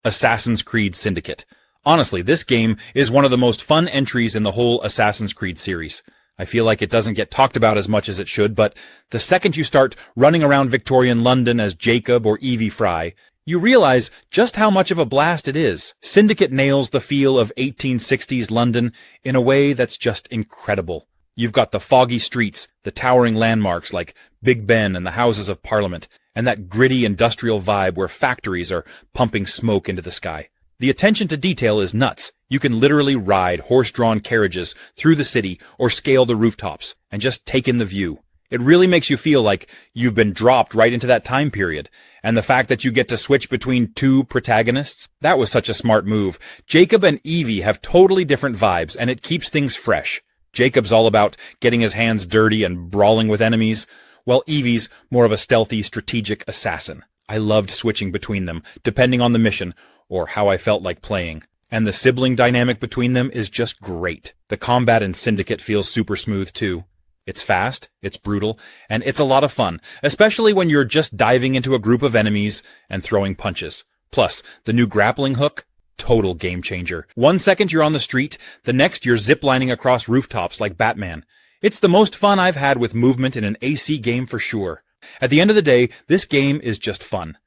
Assassin's Creed Syndicate. Honestly, this game is one of the most fun entries in the whole Assassin's Creed series. I feel like it doesn't get talked about as much as it should, but the second you start running around Victorian London as Jacob or Evie Fry, you realize just how much of a blast it is. Syndicate nails the feel of 1860s London in a way that's just incredible. You've got the foggy streets, the towering landmarks like Big Ben and the Houses of Parliament, and that gritty industrial vibe where factories are pumping smoke into the sky. The attention to detail is nuts. You can literally ride horse-drawn carriages through the city or scale the rooftops and just take in the view. It really makes you feel like you've been dropped right into that time period. And the fact that you get to switch between two protagonists, that was such a smart move. Jacob and Evie have totally different vibes, and it keeps things fresh. Jacob's all about getting his hands dirty and brawling with enemies, while Evie's more of a stealthy, strategic assassin. I loved switching between them, depending on the mission, or how I felt like playing. And the sibling dynamic between them is just great. The combat in Syndicate feels super smooth too. It's fast, it's brutal, and it's a lot of fun, especially when you're just diving into a group of enemies and throwing punches. Plus, the new grappling hook, total game changer. 1 second you're on the street, the next you're ziplining across rooftops like Batman. It's the most fun I've had with movement in an AC game for sure. At the end of the day, this game is just fun.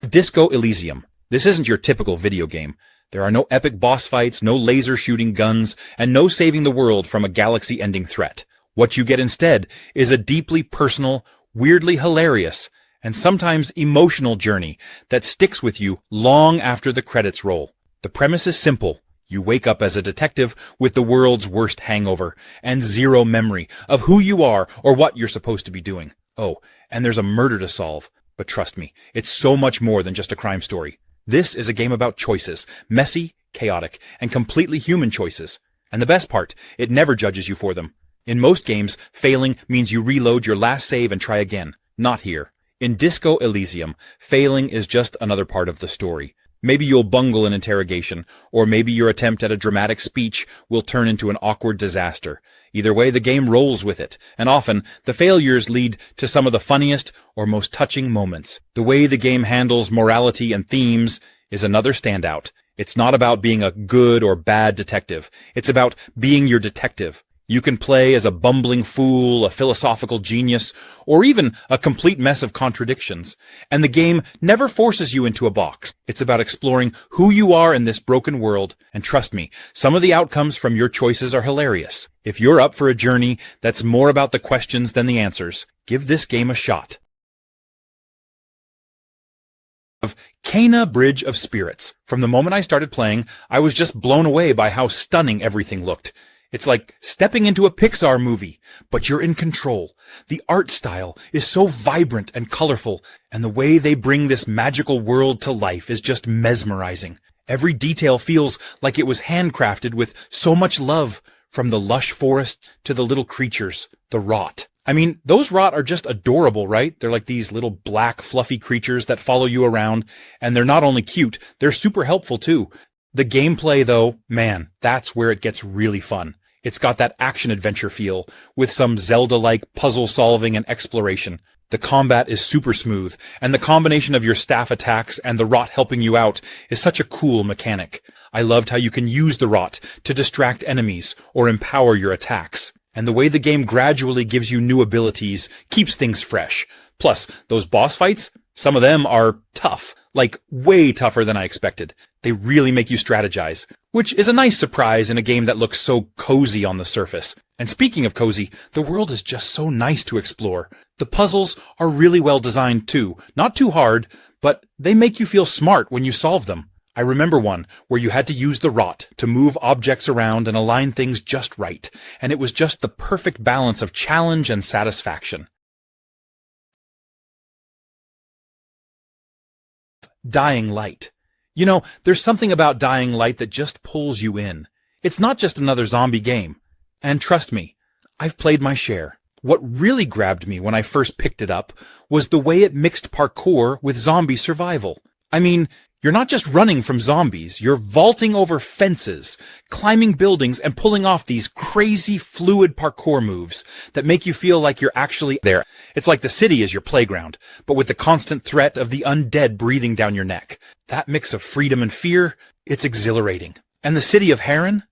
Disco Elysium. This isn't your typical video game. There are no epic boss fights, no laser-shooting guns, and no saving the world from a galaxy-ending threat. What you get instead is a deeply personal, weirdly hilarious, and sometimes emotional journey that sticks with you long after the credits roll. The premise is simple. You wake up as a detective with the world's worst hangover and zero memory of who you are or what you're supposed to be doing. Oh, and there's a murder to solve. But trust me, it's so much more than just a crime story. This is a game about choices, messy, chaotic, and completely human choices. And the best part, it never judges you for them. In most games, failing means you reload your last save and try again. Not here. In Disco Elysium, failing is just another part of the story. Maybe you'll bungle an interrogation, or maybe your attempt at a dramatic speech will turn into an awkward disaster. Either way, the game rolls with it, and often, the failures lead to some of the funniest or most touching moments. The way the game handles morality and themes is another standout. It's not about being a good or bad detective. It's about being your detective. You can play as a bumbling fool, a philosophical genius, or even a complete mess of contradictions. And the game never forces you into a box. It's about exploring who you are in this broken world. And trust me, some of the outcomes from your choices are hilarious. If you're up for a journey that's more about the questions than the answers, give this game a shot. Kena Bridge of Spirits. From the moment I started playing, I was just blown away by how stunning everything looked. It's like stepping into a Pixar movie, but you're in control. The art style is so vibrant and colorful, and the way they bring this magical world to life is just mesmerizing. Every detail feels like it was handcrafted with so much love, from the lush forests to the little creatures, the rot. I mean, those rot are just adorable, right? They're like these little black, fluffy creatures that follow you around, and they're not only cute, they're super helpful too. The gameplay, though, man, that's where it gets really fun. It's got that action-adventure feel, with some Zelda-like puzzle-solving and exploration. The combat is super smooth, and the combination of your staff attacks and the rot helping you out is such a cool mechanic. I loved how you can use the rot to distract enemies or empower your attacks. And the way the game gradually gives you new abilities keeps things fresh. Plus, those boss fights, some of them are tough. Like, way tougher than I expected. They really make you strategize, which is a nice surprise in a game that looks so cozy on the surface. And speaking of cozy, the world is just so nice to explore. The puzzles are really well designed too. Not too hard, but they make you feel smart when you solve them. I remember one where you had to use the rot to move objects around and align things just right, and it was just the perfect balance of challenge and satisfaction. Dying Light. You know, there's something about Dying Light that just pulls you in. It's not just another zombie game. And trust me, I've played my share. What really grabbed me when I first picked it up was the way it mixed parkour with zombie survival. I mean, You're not just running from zombies, you're vaulting over fences, climbing buildings, and pulling off these crazy fluid parkour moves that make you feel like you're actually there. It's like the city is your playground, but with the constant threat of the undead breathing down your neck. That mix of freedom and fear, it's exhilarating. And the city of Heron?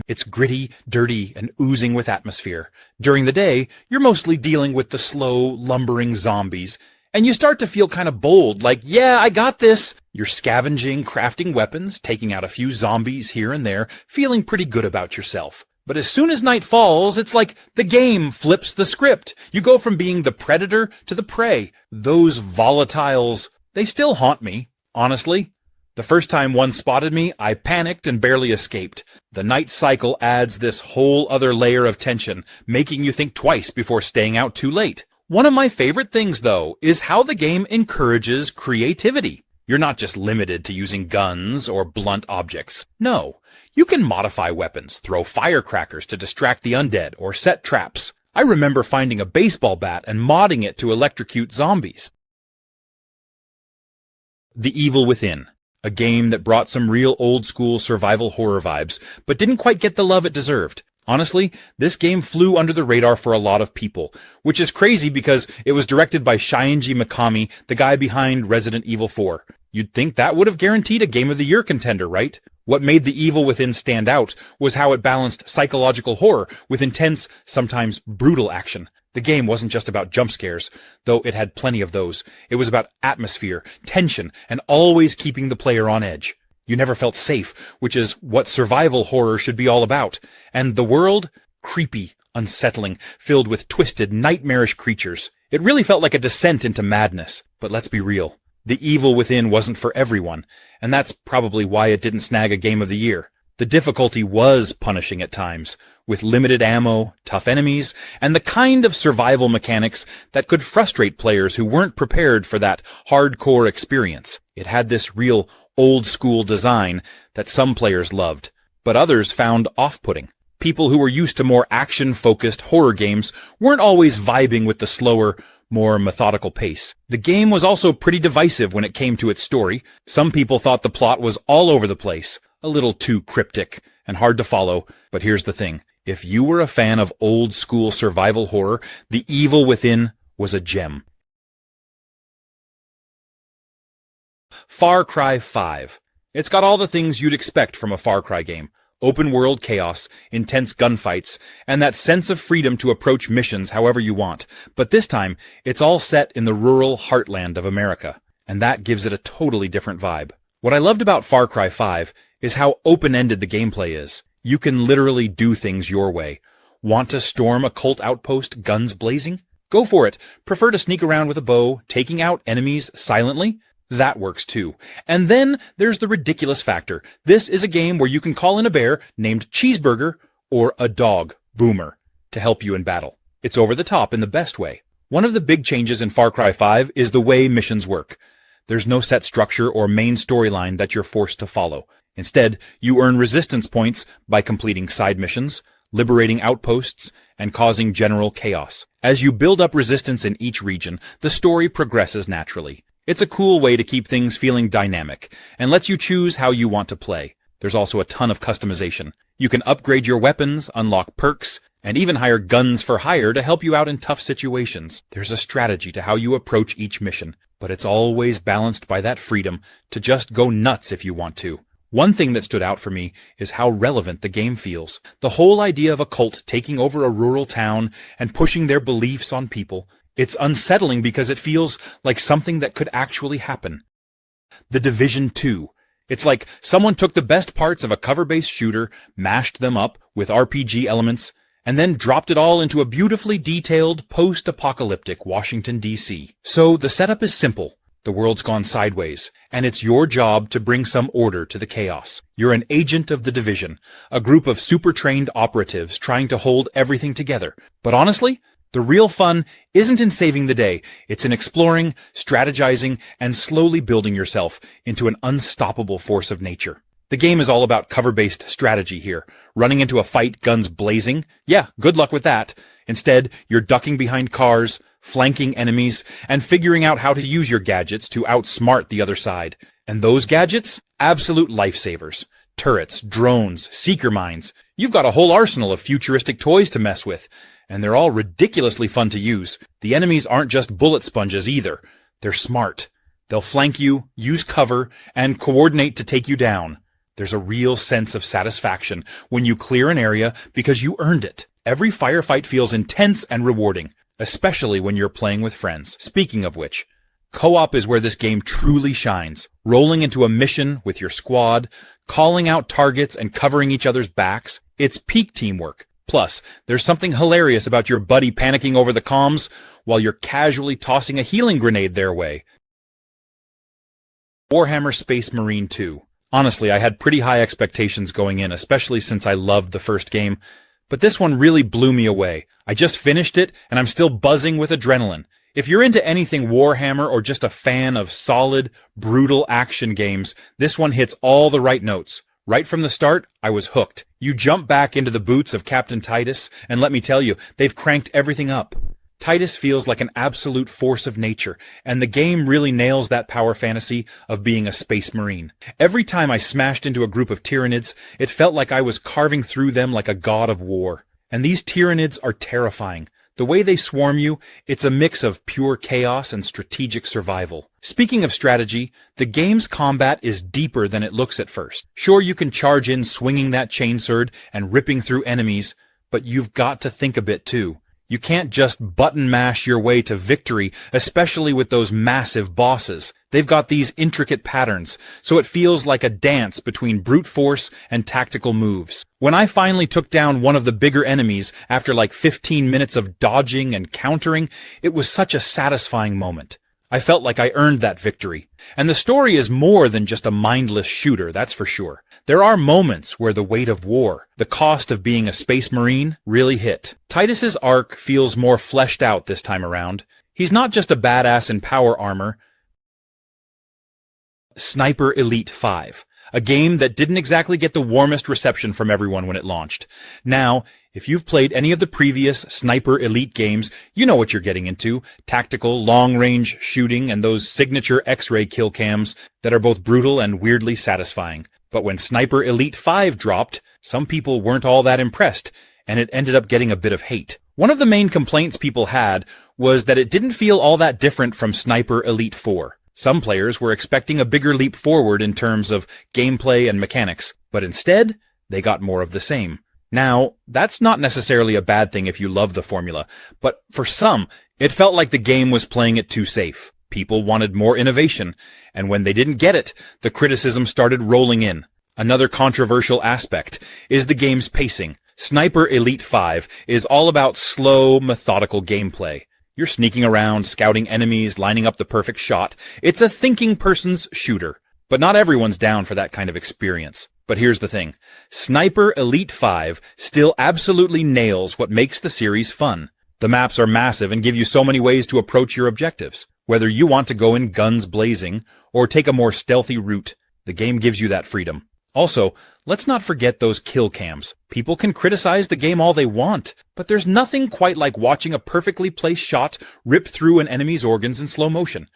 It's gritty, dirty, and oozing with atmosphere. During the day, you're mostly dealing with the slow, lumbering zombies, and you start to feel kind of bold, like, yeah, I got this. You're scavenging, crafting weapons, taking out a few zombies here and there, feeling pretty good about yourself. But as soon as night falls, it's like the game flips the script. You go from being the predator to the prey. Those volatiles, they still haunt me, honestly. The first time one spotted me, I panicked and barely escaped. The night cycle adds this whole other layer of tension, making you think twice before staying out too late. One of my favorite things, though, is how the game encourages creativity. You're not just limited to using guns or blunt objects. No, you can modify weapons, throw firecrackers to distract the undead, or set traps. I remember finding a baseball bat and modding it to electrocute zombies. The Evil Within. A game that brought some real old-school survival horror vibes, but didn't quite get the love it deserved. Honestly, this game flew under the radar for a lot of people, which is crazy because it was directed by Shinji Mikami, the guy behind Resident Evil 4. You'd think that would have guaranteed a Game of the Year contender, right? What made The Evil Within stand out was how it balanced psychological horror with intense, sometimes brutal action. The game wasn't just about jump scares, though it had plenty of those. It was about atmosphere, tension, and always keeping the player on edge. You never felt safe, which is what survival horror should be all about. And the world? Creepy, unsettling, filled with twisted, nightmarish creatures. It really felt like a descent into madness. But let's be real. The Evil Within wasn't for everyone, and that's probably why it didn't snag a Game of the Year. The difficulty was punishing at times, with limited ammo, tough enemies, and the kind of survival mechanics that could frustrate players who weren't prepared for that hardcore experience. It had this real old-school design that some players loved, but others found off-putting. People who were used to more action-focused horror games weren't always vibing with the slower, more methodical pace. The game was also pretty divisive when it came to its story. Some people thought the plot was all over the place, a little too cryptic and hard to follow, but here's the thing. If you were a fan of old-school survival horror, The Evil Within was a gem. Far Cry 5. It's got all the things you'd expect from a Far Cry game. Open-world chaos, intense gunfights, and that sense of freedom to approach missions however you want. But this time, it's all set in the rural heartland of America, and that gives it a totally different vibe. What I loved about Far Cry 5 is how open-ended the gameplay is. You can literally do things your way. Want to storm a cult outpost, guns blazing? Go for it. Prefer to sneak around with a bow, taking out enemies silently? That works too. And then there's the ridiculous factor. This is a game where you can call in a bear named Cheeseburger or a dog, Boomer, to help you in battle. It's over the top in the best way. One of the big changes in Far Cry 5 is the way missions work. There's no set structure or main storyline that you're forced to follow. Instead, you earn resistance points by completing side missions, liberating outposts, and causing general chaos. As you build up resistance in each region, the story progresses naturally. It's a cool way to keep things feeling dynamic, and lets you choose how you want to play. There's also a ton of customization. You can upgrade your weapons, unlock perks, and even hire guns for hire to help you out in tough situations. There's a strategy to how you approach each mission, but it's always balanced by that freedom to just go nuts if you want to. One thing that stood out for me is how relevant the game feels. The whole idea of a cult taking over a rural town and pushing their beliefs on people. It's unsettling because it feels like something that could actually happen. The Division 2. It's like someone took the best parts of a cover-based shooter, mashed them up with RPG elements, and then dropped it all into a beautifully detailed, post-apocalyptic Washington, D.C. So the setup is simple. The world's gone sideways, and it's your job to bring some order to the chaos. You're an agent of the Division, a group of super-trained operatives trying to hold everything together. But honestly, the real fun isn't in saving the day. It's in exploring, strategizing, and slowly building yourself into an unstoppable force of nature. The game is all about cover-based strategy here. Running into a fight, guns blazing? Yeah, good luck with that. Instead, you're ducking behind cars, flanking enemies, and figuring out how to use your gadgets to outsmart the other side. And those gadgets? Absolute lifesavers. Turrets, drones, seeker mines. You've got a whole arsenal of futuristic toys to mess with, and they're all ridiculously fun to use. The enemies aren't just bullet sponges either. They're smart. They'll flank you, use cover, and coordinate to take you down. There's a real sense of satisfaction when you clear an area because you earned it. Every firefight feels intense and rewarding, especially when you're playing with friends. Speaking of which, co-op is where this game truly shines. Rolling into a mission with your squad, calling out targets and covering each other's backs. It's peak teamwork. Plus, there's something hilarious about your buddy panicking over the comms while you're casually tossing a healing grenade their way. Warhammer Space Marine 2. Honestly, I had pretty high expectations going in, especially since I loved the first game, but this one really blew me away. I just finished it, and I'm still buzzing with adrenaline. If you're into anything Warhammer or just a fan of solid, brutal action games, this one hits all the right notes. Right from the start, I was hooked. You jump back into the boots of Captain Titus, and let me tell you, they've cranked everything up. Titus feels like an absolute force of nature, and the game really nails that power fantasy of being a space marine. Every time I smashed into a group of Tyranids, it felt like I was carving through them like a god of war. And these Tyranids are terrifying. The way they swarm you, it's a mix of pure chaos and strategic survival. Speaking of strategy, the game's combat is deeper than it looks at first. Sure, you can charge in swinging that chainsword and ripping through enemies, but you've got to think a bit too. You can't just button mash your way to victory, especially with those massive bosses. They've got these intricate patterns, so it feels like a dance between brute force and tactical moves. When I finally took down one of the bigger enemies after like 15 minutes of dodging and countering, it was such a satisfying moment. I felt like I earned that victory. And the story is more than just a mindless shooter, that's for sure. There are moments where the weight of war, the cost of being a space marine, really hit. Titus's arc feels more fleshed out this time around. He's not just a badass in power armor. Sniper Elite 5, a game that didn't exactly get the warmest reception from everyone when it launched. Now, if you've played any of the previous Sniper Elite games, you know what you're getting into. Tactical, long-range shooting and those signature X-ray kill cams that are both brutal and weirdly satisfying. But when Sniper Elite 5 dropped, some people weren't all that impressed, and it ended up getting a bit of hate. One of the main complaints people had was that it didn't feel all that different from Sniper Elite 4. Some players were expecting a bigger leap forward in terms of gameplay and mechanics, but instead, they got more of the same. Now, that's not necessarily a bad thing if you love the formula, but for some, it felt like the game was playing it too safe. People wanted more innovation, and when they didn't get it, the criticism started rolling in. Another controversial aspect is the game's pacing. Sniper Elite 5 is all about slow, methodical gameplay. You're sneaking around, scouting enemies, lining up the perfect shot. It's a thinking person's shooter. But not everyone's down for that kind of experience. But here's the thing. Sniper Elite 5 still absolutely nails what makes the series fun. The maps are massive and give you so many ways to approach your objectives. Whether you want to go in guns blazing or take a more stealthy route, the game gives you that freedom. Also, let's not forget those kill cams. People can criticize the game all they want, but there's nothing quite like watching a perfectly placed shot rip through an enemy's organs in slow motion.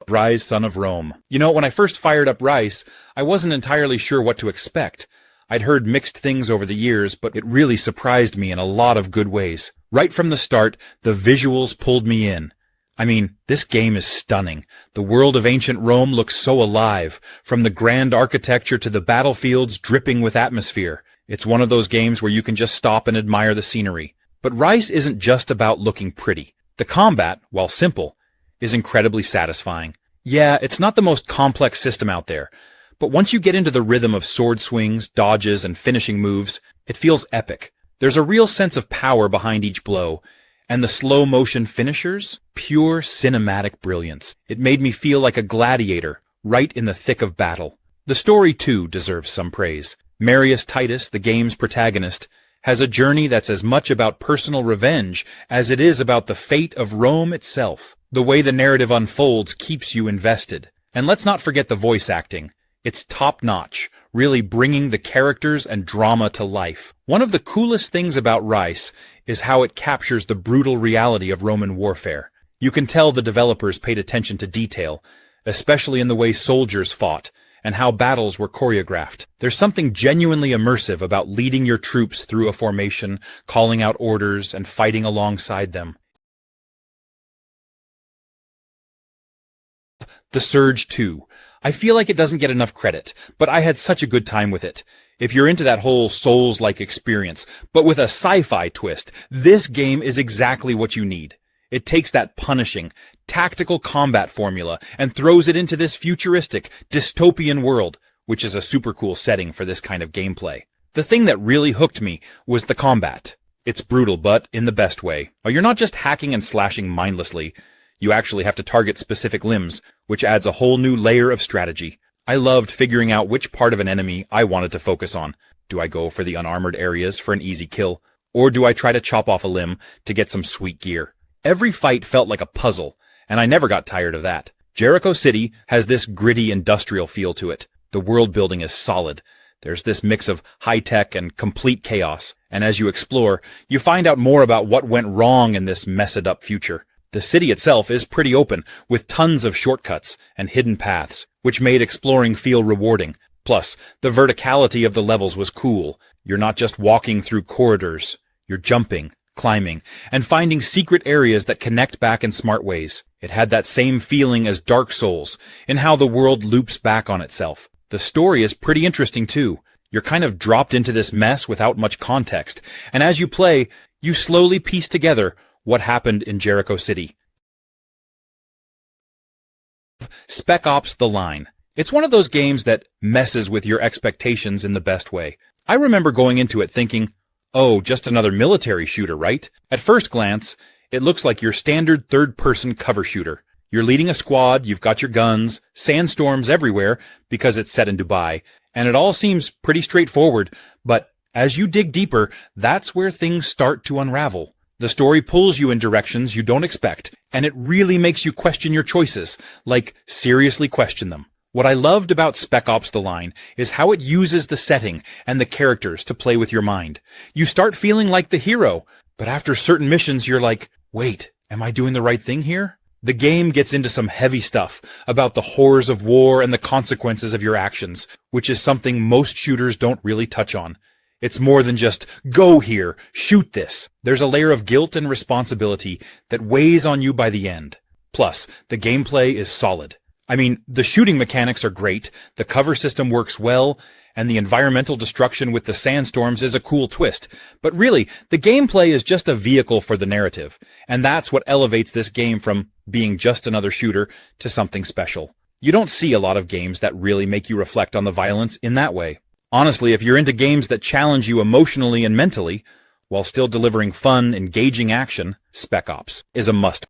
Rise, Son of Rome. You know, when I first fired up Rise, I wasn't entirely sure what to expect. I'd heard mixed things over the years, but it really surprised me in a lot of good ways. Right from the start, the visuals pulled me in. I mean, this game is stunning. The world of ancient Rome looks so alive, from the grand architecture to the battlefields dripping with atmosphere. It's one of those games where you can just stop and admire the scenery. But Rise isn't just about looking pretty. The combat, while simple, is incredibly satisfying. Yeah, it's not the most complex system out there, but once you get into the rhythm of sword swings, dodges, and finishing moves, it feels epic. There's a real sense of power behind each blow, and the slow-motion finishers, pure cinematic brilliance. It made me feel like a gladiator, right in the thick of battle. The story, too, deserves some praise. Marius Titus, the game's protagonist, has a journey that's as much about personal revenge as it is about the fate of Rome itself. The way the narrative unfolds keeps you invested. And let's not forget the voice acting. It's top-notch, really bringing the characters and drama to life. One of the coolest things about Rise is how it captures the brutal reality of Roman warfare. You can tell the developers paid attention to detail, especially in the way soldiers fought, and how battles were choreographed. There's something genuinely immersive about leading your troops through a formation, calling out orders, and fighting alongside them. The Surge 2. I feel like it doesn't get enough credit, but I had such a good time with it. If you're into that whole Souls-like experience, but with a sci-fi twist, this game is exactly what you need. It takes that punishing, tactical combat formula and throws it into this futuristic, dystopian world, which is a super cool setting for this kind of gameplay. The thing that really hooked me was the combat. It's brutal, but in the best way. You're not just hacking and slashing mindlessly. You actually have to target specific limbs, which adds a whole new layer of strategy. I loved figuring out which part of an enemy I wanted to focus on. Do I go for the unarmored areas for an easy kill, or do I try to chop off a limb to get some sweet gear? Every fight felt like a puzzle, and I never got tired of that. Jericho City has this gritty industrial feel to it. The world building is solid. There's this mix of high-tech and complete chaos, and as you explore, you find out more about what went wrong in this messed-up future. The city itself is pretty open, with tons of shortcuts and hidden paths, which made exploring feel rewarding. Plus, the verticality of the levels was cool. You're not just walking through corridors. You're jumping, climbing, and finding secret areas that connect back in smart ways. It had that same feeling as Dark Souls, in how the world loops back on itself. The story is pretty interesting too. You're kind of dropped into this mess without much context, and as you play, you slowly piece together what happened in Jericho City. Spec Ops: The Line. It's one of those games that messes with your expectations in the best way. I remember going into it thinking, oh, just another military shooter, right? At first glance, it looks like your standard third-person cover shooter. You're leading a squad, you've got your guns, sandstorms everywhere because it's set in Dubai, and it all seems pretty straightforward, but as you dig deeper, that's where things start to unravel. The story pulls you in directions you don't expect, and it really makes you question your choices, like seriously question them. What I loved about Spec Ops: The Line is how it uses the setting and the characters to play with your mind. You start feeling like the hero, but after certain missions you're like, wait, am I doing the right thing here? The game gets into some heavy stuff about the horrors of war and the consequences of your actions, which is something most shooters don't really touch on. It's more than just, go here, shoot this. There's a layer of guilt and responsibility that weighs on you by the end. Plus, the gameplay is solid. I mean, the shooting mechanics are great, the cover system works well, and the environmental destruction with the sandstorms is a cool twist. But really, the gameplay is just a vehicle for the narrative, and that's what elevates this game from being just another shooter to something special. You don't see a lot of games that really make you reflect on the violence in that way. Honestly, if you're into games that challenge you emotionally and mentally, while still delivering fun, engaging action, Spec Ops is a must.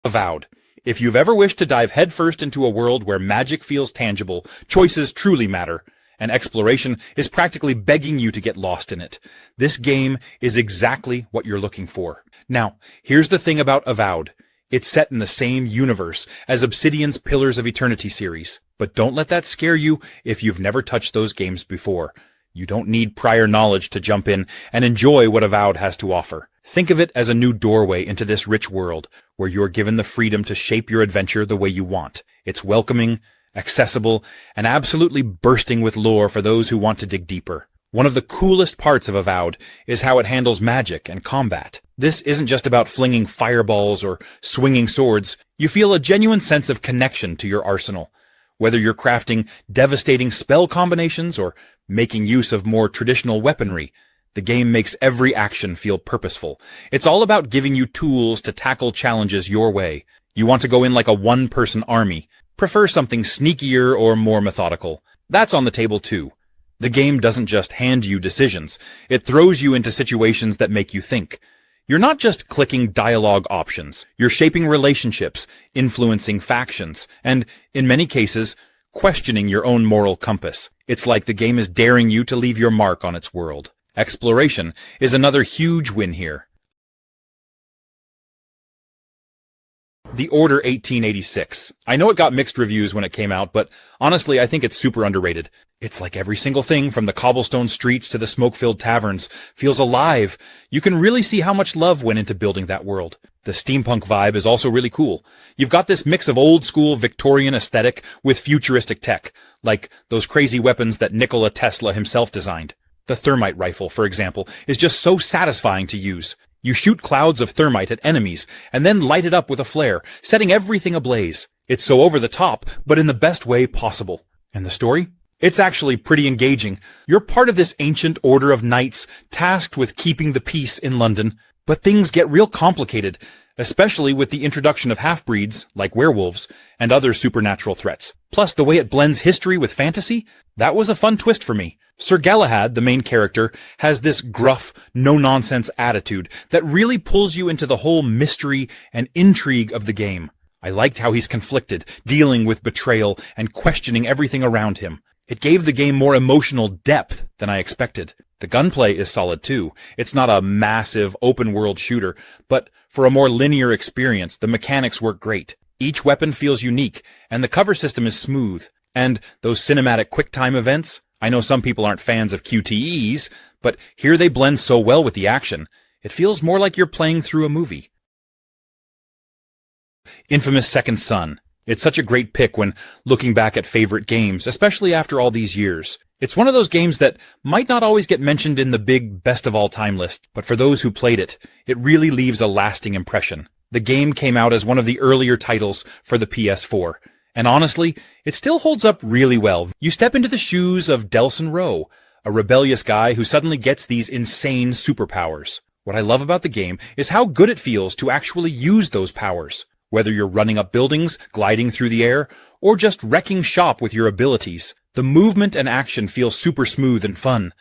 Avowed. If you've ever wished to dive headfirst into a world where magic feels tangible, choices truly matter, and exploration is practically begging you to get lost in it, this game is exactly what you're looking for. Now, here's the thing about Avowed. It's set in the same universe as Obsidian's Pillars of Eternity series, but don't let that scare you if you've never touched those games before. You don't need prior knowledge to jump in and enjoy what Avowed has to offer. Think of it as a new doorway into this rich world, where you're given the freedom to shape your adventure the way you want. It's welcoming, accessible, and absolutely bursting with lore for those who want to dig deeper. One of the coolest parts of Avowed is how it handles magic and combat. This isn't just about flinging fireballs or swinging swords. You feel a genuine sense of connection to your arsenal. Whether you're crafting devastating spell combinations or making use of more traditional weaponry, the game makes every action feel purposeful. It's all about giving you tools to tackle challenges your way. You want to go in like a one-person army, prefer something sneakier or more methodical. That's on the table too. The game doesn't just hand you decisions, it throws you into situations that make you think. You're not just clicking dialogue options, you're shaping relationships, influencing factions, and, in many cases, questioning your own moral compass. It's like the game is daring you to leave your mark on its world. Exploration is another huge win here. The Order 1886. I know it got mixed reviews when it came out, but honestly, I think it's super underrated. It's like every single thing from the cobblestone streets to the smoke-filled taverns feels alive. You can really see how much love went into building that world. The steampunk vibe is also really cool. You've got this mix of old-school Victorian aesthetic with futuristic tech, like those crazy weapons that Nikola Tesla himself designed. The thermite rifle, for example, is just so satisfying to use. You shoot clouds of thermite at enemies, and then light it up with a flare, setting everything ablaze. It's so over the top, but in the best way possible. And the story? It's actually pretty engaging. You're part of this ancient order of knights tasked with keeping the peace in London, but things get real complicated, especially with the introduction of half-breeds, like werewolves, and other supernatural threats. Plus, the way it blends history with fantasy, that was a fun twist for me. Sir Galahad, the main character, has this gruff, no-nonsense attitude that really pulls you into the whole mystery and intrigue of the game. I liked how he's conflicted, dealing with betrayal and questioning everything around him. It gave the game more emotional depth than I expected. The gunplay is solid too. It's not a massive, open-world shooter, but for a more linear experience, the mechanics work great. Each weapon feels unique, and the cover system is smooth. And those cinematic quick-time events? I know some people aren't fans of QTEs, but here they blend so well with the action. It feels more like you're playing through a movie. Infamous Second Son. It's such a great pick when looking back at favorite games, especially after all these years. It's one of those games that might not always get mentioned in the big best-of-all-time list, but for those who played it, it really leaves a lasting impression. The game came out as one of the earlier titles for the PS4. And honestly, it still holds up really well. You step into the shoes of Delson Rowe, a rebellious guy who suddenly gets these insane superpowers. What I love about the game is how good it feels to actually use those powers. Whether you're running up buildings, gliding through the air, or just wrecking shop with your abilities, the movement and action feel super smooth and fun.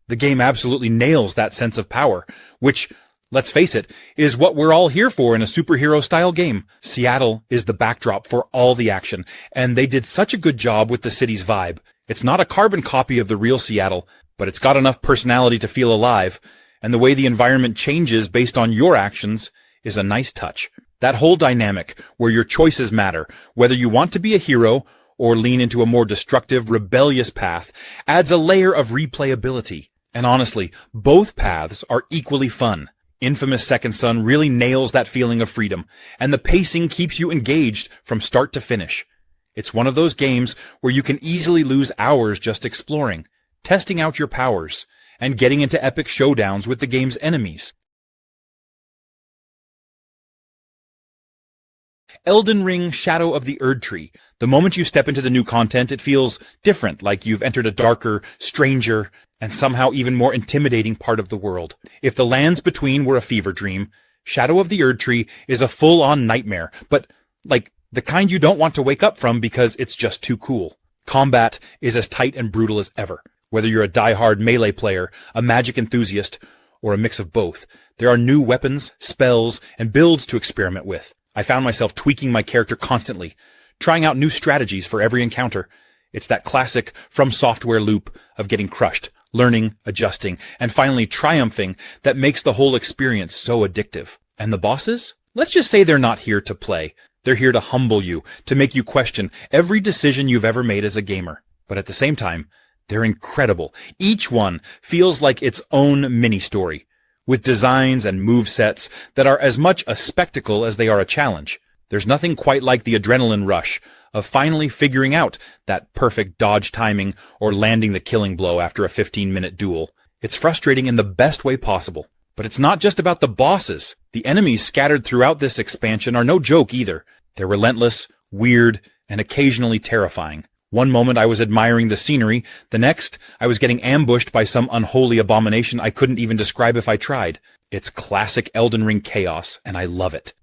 The game absolutely nails that sense of power, which, let's face it, is what we're all here for in a superhero-style game. Seattle is the backdrop for all the action, and they did such a good job with the city's vibe. It's not a carbon copy of the real Seattle, but it's got enough personality to feel alive, and the way the environment changes based on your actions is a nice touch. That whole dynamic, where your choices matter, whether you want to be a hero or lean into a more destructive, rebellious path, adds a layer of replayability. And honestly, both paths are equally fun. Infamous Second Son really nails that feeling of freedom, and the pacing keeps you engaged from start to finish. It's one of those games where you can easily lose hours just exploring, testing out your powers, and getting into epic showdowns with the game's enemies. Elden Ring Shadow of the Erdtree. The moment you step into the new content, it feels different, like you've entered a darker, stranger, and somehow even more intimidating part of the world. If the lands between were a fever dream, Shadow of the Erdtree is a full-on nightmare, but, like, the kind you don't want to wake up from because it's just too cool. Combat is as tight and brutal as ever. Whether you're a die-hard melee player, a magic enthusiast, or a mix of both, there are new weapons, spells, and builds to experiment with. I found myself tweaking my character constantly, trying out new strategies for every encounter. It's that classic From Software loop of getting crushed, learning, adjusting, and finally triumphing that makes the whole experience so addictive. And the bosses? Let's just say they're not here to play. They're here to humble you, to make you question every decision you've ever made as a gamer. But at the same time, they're incredible. Each one feels like its own mini-story, with designs and movesets that are as much a spectacle as they are a challenge. There's nothing quite like the adrenaline rush of finally figuring out that perfect dodge timing or landing the killing blow after a 15-minute duel. It's frustrating in the best way possible. But it's not just about the bosses. The enemies scattered throughout this expansion are no joke either. They're relentless, weird, and occasionally terrifying. One moment I was admiring the scenery, the next I was getting ambushed by some unholy abomination I couldn't even describe if I tried. It's classic Elden Ring chaos, and I love it.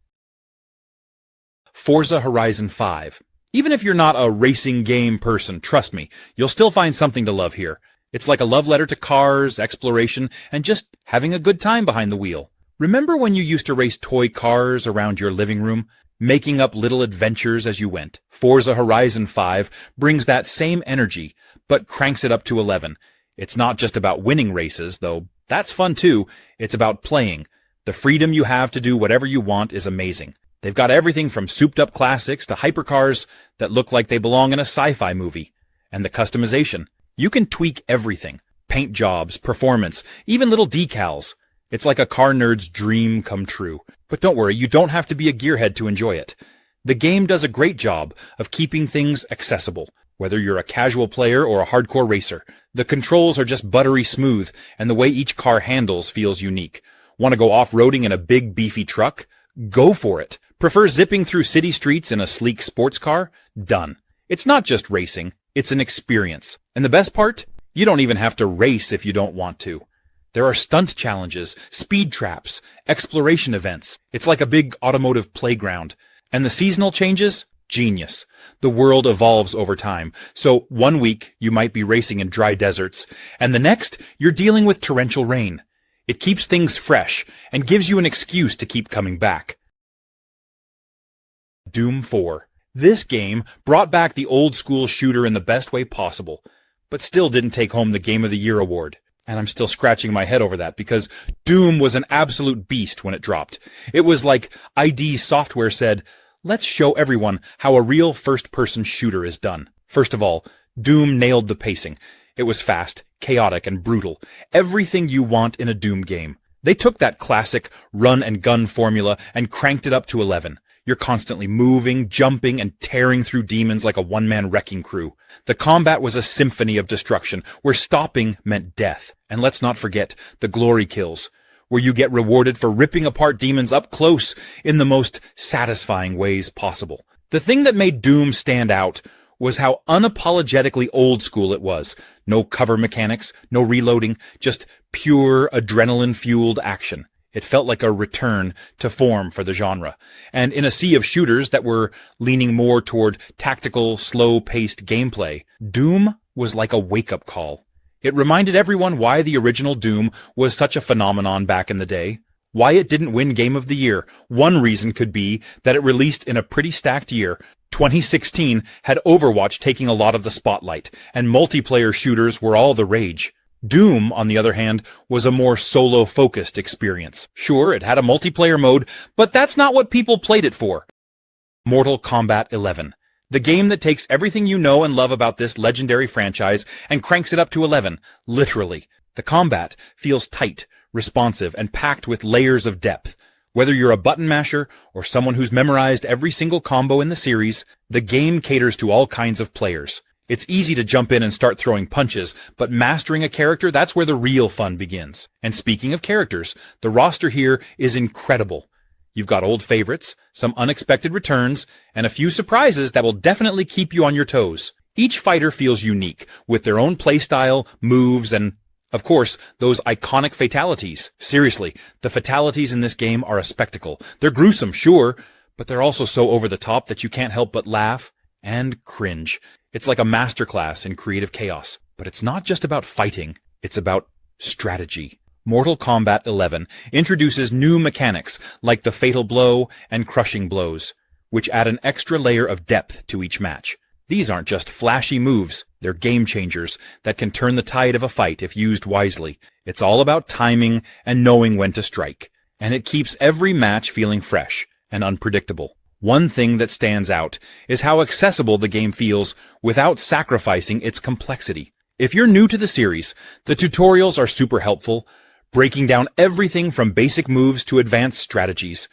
Forza Horizon 5. Even if you're not a racing game person, trust me, you'll still find something to love here. It's like a love letter to cars, exploration, and just having a good time behind the wheel. Remember when you used to race toy cars around your living room, making up little adventures as you went? Forza Horizon 5 brings that same energy, but cranks it up to 11. It's not just about winning races, though that's fun too. It's about playing. The freedom you have to do whatever you want is amazing. They've got everything from souped-up classics to hypercars that look like they belong in a sci-fi movie. And the customization. You can tweak everything. Paint jobs, performance, even little decals. It's like a car nerd's dream come true. But don't worry, you don't have to be a gearhead to enjoy it. The game does a great job of keeping things accessible. Whether you're a casual player or a hardcore racer, the controls are just buttery smooth, and the way each car handles feels unique. Want to go off-roading in a big, beefy truck? Go for it. Prefer zipping through city streets in a sleek sports car? Done. It's not just racing, it's an experience. And the best part? You don't even have to race if you don't want to. There are stunt challenges, speed traps, exploration events. It's like a big automotive playground. And the seasonal changes? Genius. The world evolves over time. So 1 week, you might be racing in dry deserts, and the next, you're dealing with torrential rain. It keeps things fresh and gives you an excuse to keep coming back. Doom 4. This game brought back the old-school shooter in the best way possible, but still didn't take home the Game of the Year award. And I'm still scratching my head over that because Doom was an absolute beast when it dropped. It was like ID Software said, let's show everyone how a real first-person shooter is done. First of all, Doom nailed the pacing. It was fast, chaotic, and brutal. Everything you want in a Doom game. They took that classic run-and-gun formula and cranked it up to 11. You're constantly moving, jumping, and tearing through demons like a one-man wrecking crew. The combat was a symphony of destruction, where stopping meant death. And let's not forget the glory kills, where you get rewarded for ripping apart demons up close in the most satisfying ways possible. The thing that made Doom stand out was how unapologetically old school it was. No cover mechanics, no reloading, just pure adrenaline-fueled action. It felt like a return to form for the genre. And in a sea of shooters that were leaning more toward tactical, slow-paced gameplay, Doom was like a wake-up call. It reminded everyone why the original Doom was such a phenomenon back in the day, why it didn't win Game of the Year. One reason could be that it released in a pretty stacked year. 2016 had Overwatch taking a lot of the spotlight, and multiplayer shooters were all the rage. Doom, on the other hand, was a more solo-focused experience. Sure, it had a multiplayer mode, but that's not what people played it for. Mortal Kombat 11. The game that takes everything you know and love about this legendary franchise and cranks it up to 11, literally. The combat feels tight, responsive, and packed with layers of depth. Whether you're a button masher or someone who's memorized every single combo in the series, the game caters to all kinds of players. It's easy to jump in and start throwing punches, but mastering a character, that's where the real fun begins. And speaking of characters, the roster here is incredible. You've got old favorites, some unexpected returns, and a few surprises that will definitely keep you on your toes. Each fighter feels unique, with their own playstyle, moves, and, of course, those iconic fatalities. Seriously, the fatalities in this game are a spectacle. They're gruesome, sure, but they're also so over the top that you can't help but laugh and cringe. It's like a masterclass in creative chaos. But it's not just about fighting, it's about strategy. Mortal Kombat 11 introduces new mechanics like the Fatal Blow and Crushing Blows, which add an extra layer of depth to each match. These aren't just flashy moves, they're game changers that can turn the tide of a fight if used wisely. It's all about timing and knowing when to strike. And it keeps every match feeling fresh and unpredictable. One thing that stands out is how accessible the game feels without sacrificing its complexity. If you're new to the series, the tutorials are super helpful, breaking down everything from basic moves to advanced strategies.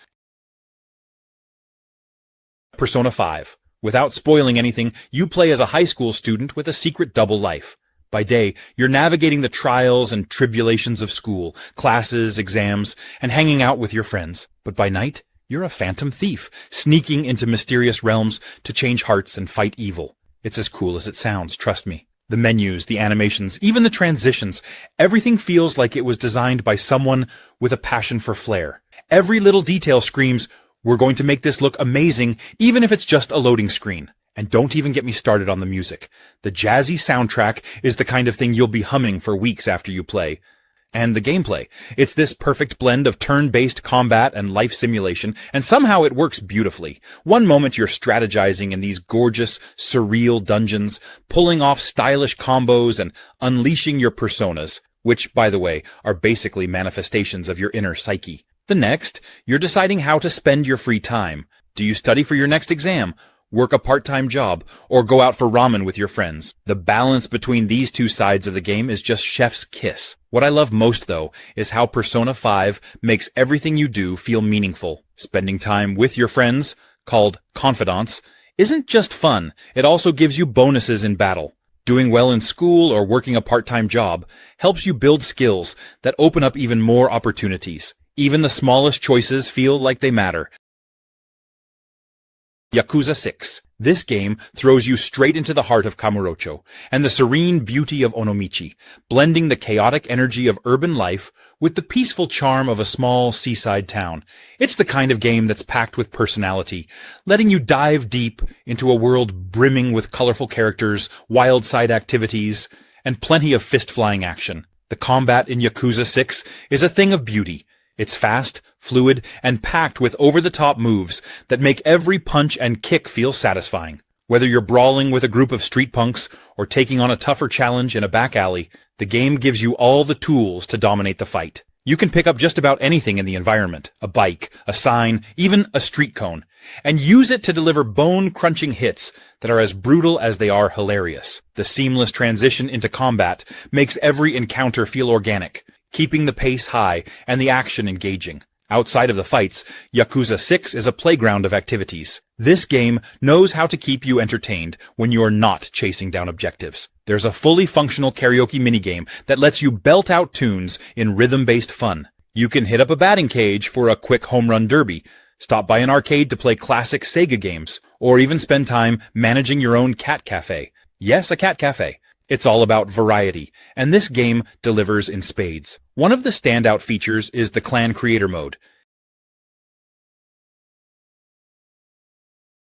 Persona 5. Without spoiling anything, you play as a high school student with a secret double life. By day, you're navigating the trials and tribulations of school, classes, exams, and hanging out with your friends. But by night, you're a phantom thief, sneaking into mysterious realms to change hearts and fight evil. It's as cool as it sounds, trust me. The menus, the animations, even the transitions, everything feels like it was designed by someone with a passion for flair. Every little detail screams, we're going to make this look amazing, even if it's just a loading screen. And don't even get me started on the music. The jazzy soundtrack is the kind of thing you'll be humming for weeks after you play. And the gameplay. It's this perfect blend of turn-based combat and life simulation, and somehow it works beautifully. One moment you're strategizing in these gorgeous, surreal dungeons, pulling off stylish combos and unleashing your personas, which, by the way, are basically manifestations of your inner psyche. The next, you're deciding how to spend your free time, Do you study for your next exam, work a part-time job, or go out for ramen with your friends? The balance between these two sides of the game is just chef's kiss. What I love most, though, is how Persona 5 makes everything you do feel meaningful. Spending time with your friends, called confidants, isn't just fun, it also gives you bonuses in battle. Doing well in school or working a part-time job helps you build skills that open up even more opportunities. Even the smallest choices feel like they matter. Yakuza 6. This game throws you straight into the heart of Kamurocho and the serene beauty of Onomichi, blending the chaotic energy of urban life with the peaceful charm of a small seaside town. It's the kind of game that's packed with personality, letting you dive deep into a world brimming with colorful characters, wild side activities, and plenty of fist-flying action. The combat in Yakuza 6 is a thing of beauty. It's fast, fluid, and packed with over-the-top moves that make every punch and kick feel satisfying. Whether you're brawling with a group of street punks or taking on a tougher challenge in a back alley, the game gives you all the tools to dominate the fight. You can pick up just about anything in the environment, a bike, a sign, even a street cone, and use it to deliver bone-crunching hits that are as brutal as they are hilarious. The seamless transition into combat makes every encounter feel organic, keeping the pace high and the action engaging. Outside of the fights, Yakuza 6 is a playground of activities. This game knows how to keep you entertained when you're not chasing down objectives. There's a fully functional karaoke minigame that lets you belt out tunes in rhythm-based fun. You can hit up a batting cage for a quick home run derby, stop by an arcade to play classic Sega games, or even spend time managing your own cat cafe. Yes, a cat cafe. It's all about variety, and this game delivers in spades. One of the standout features is the Clan Creator Mode.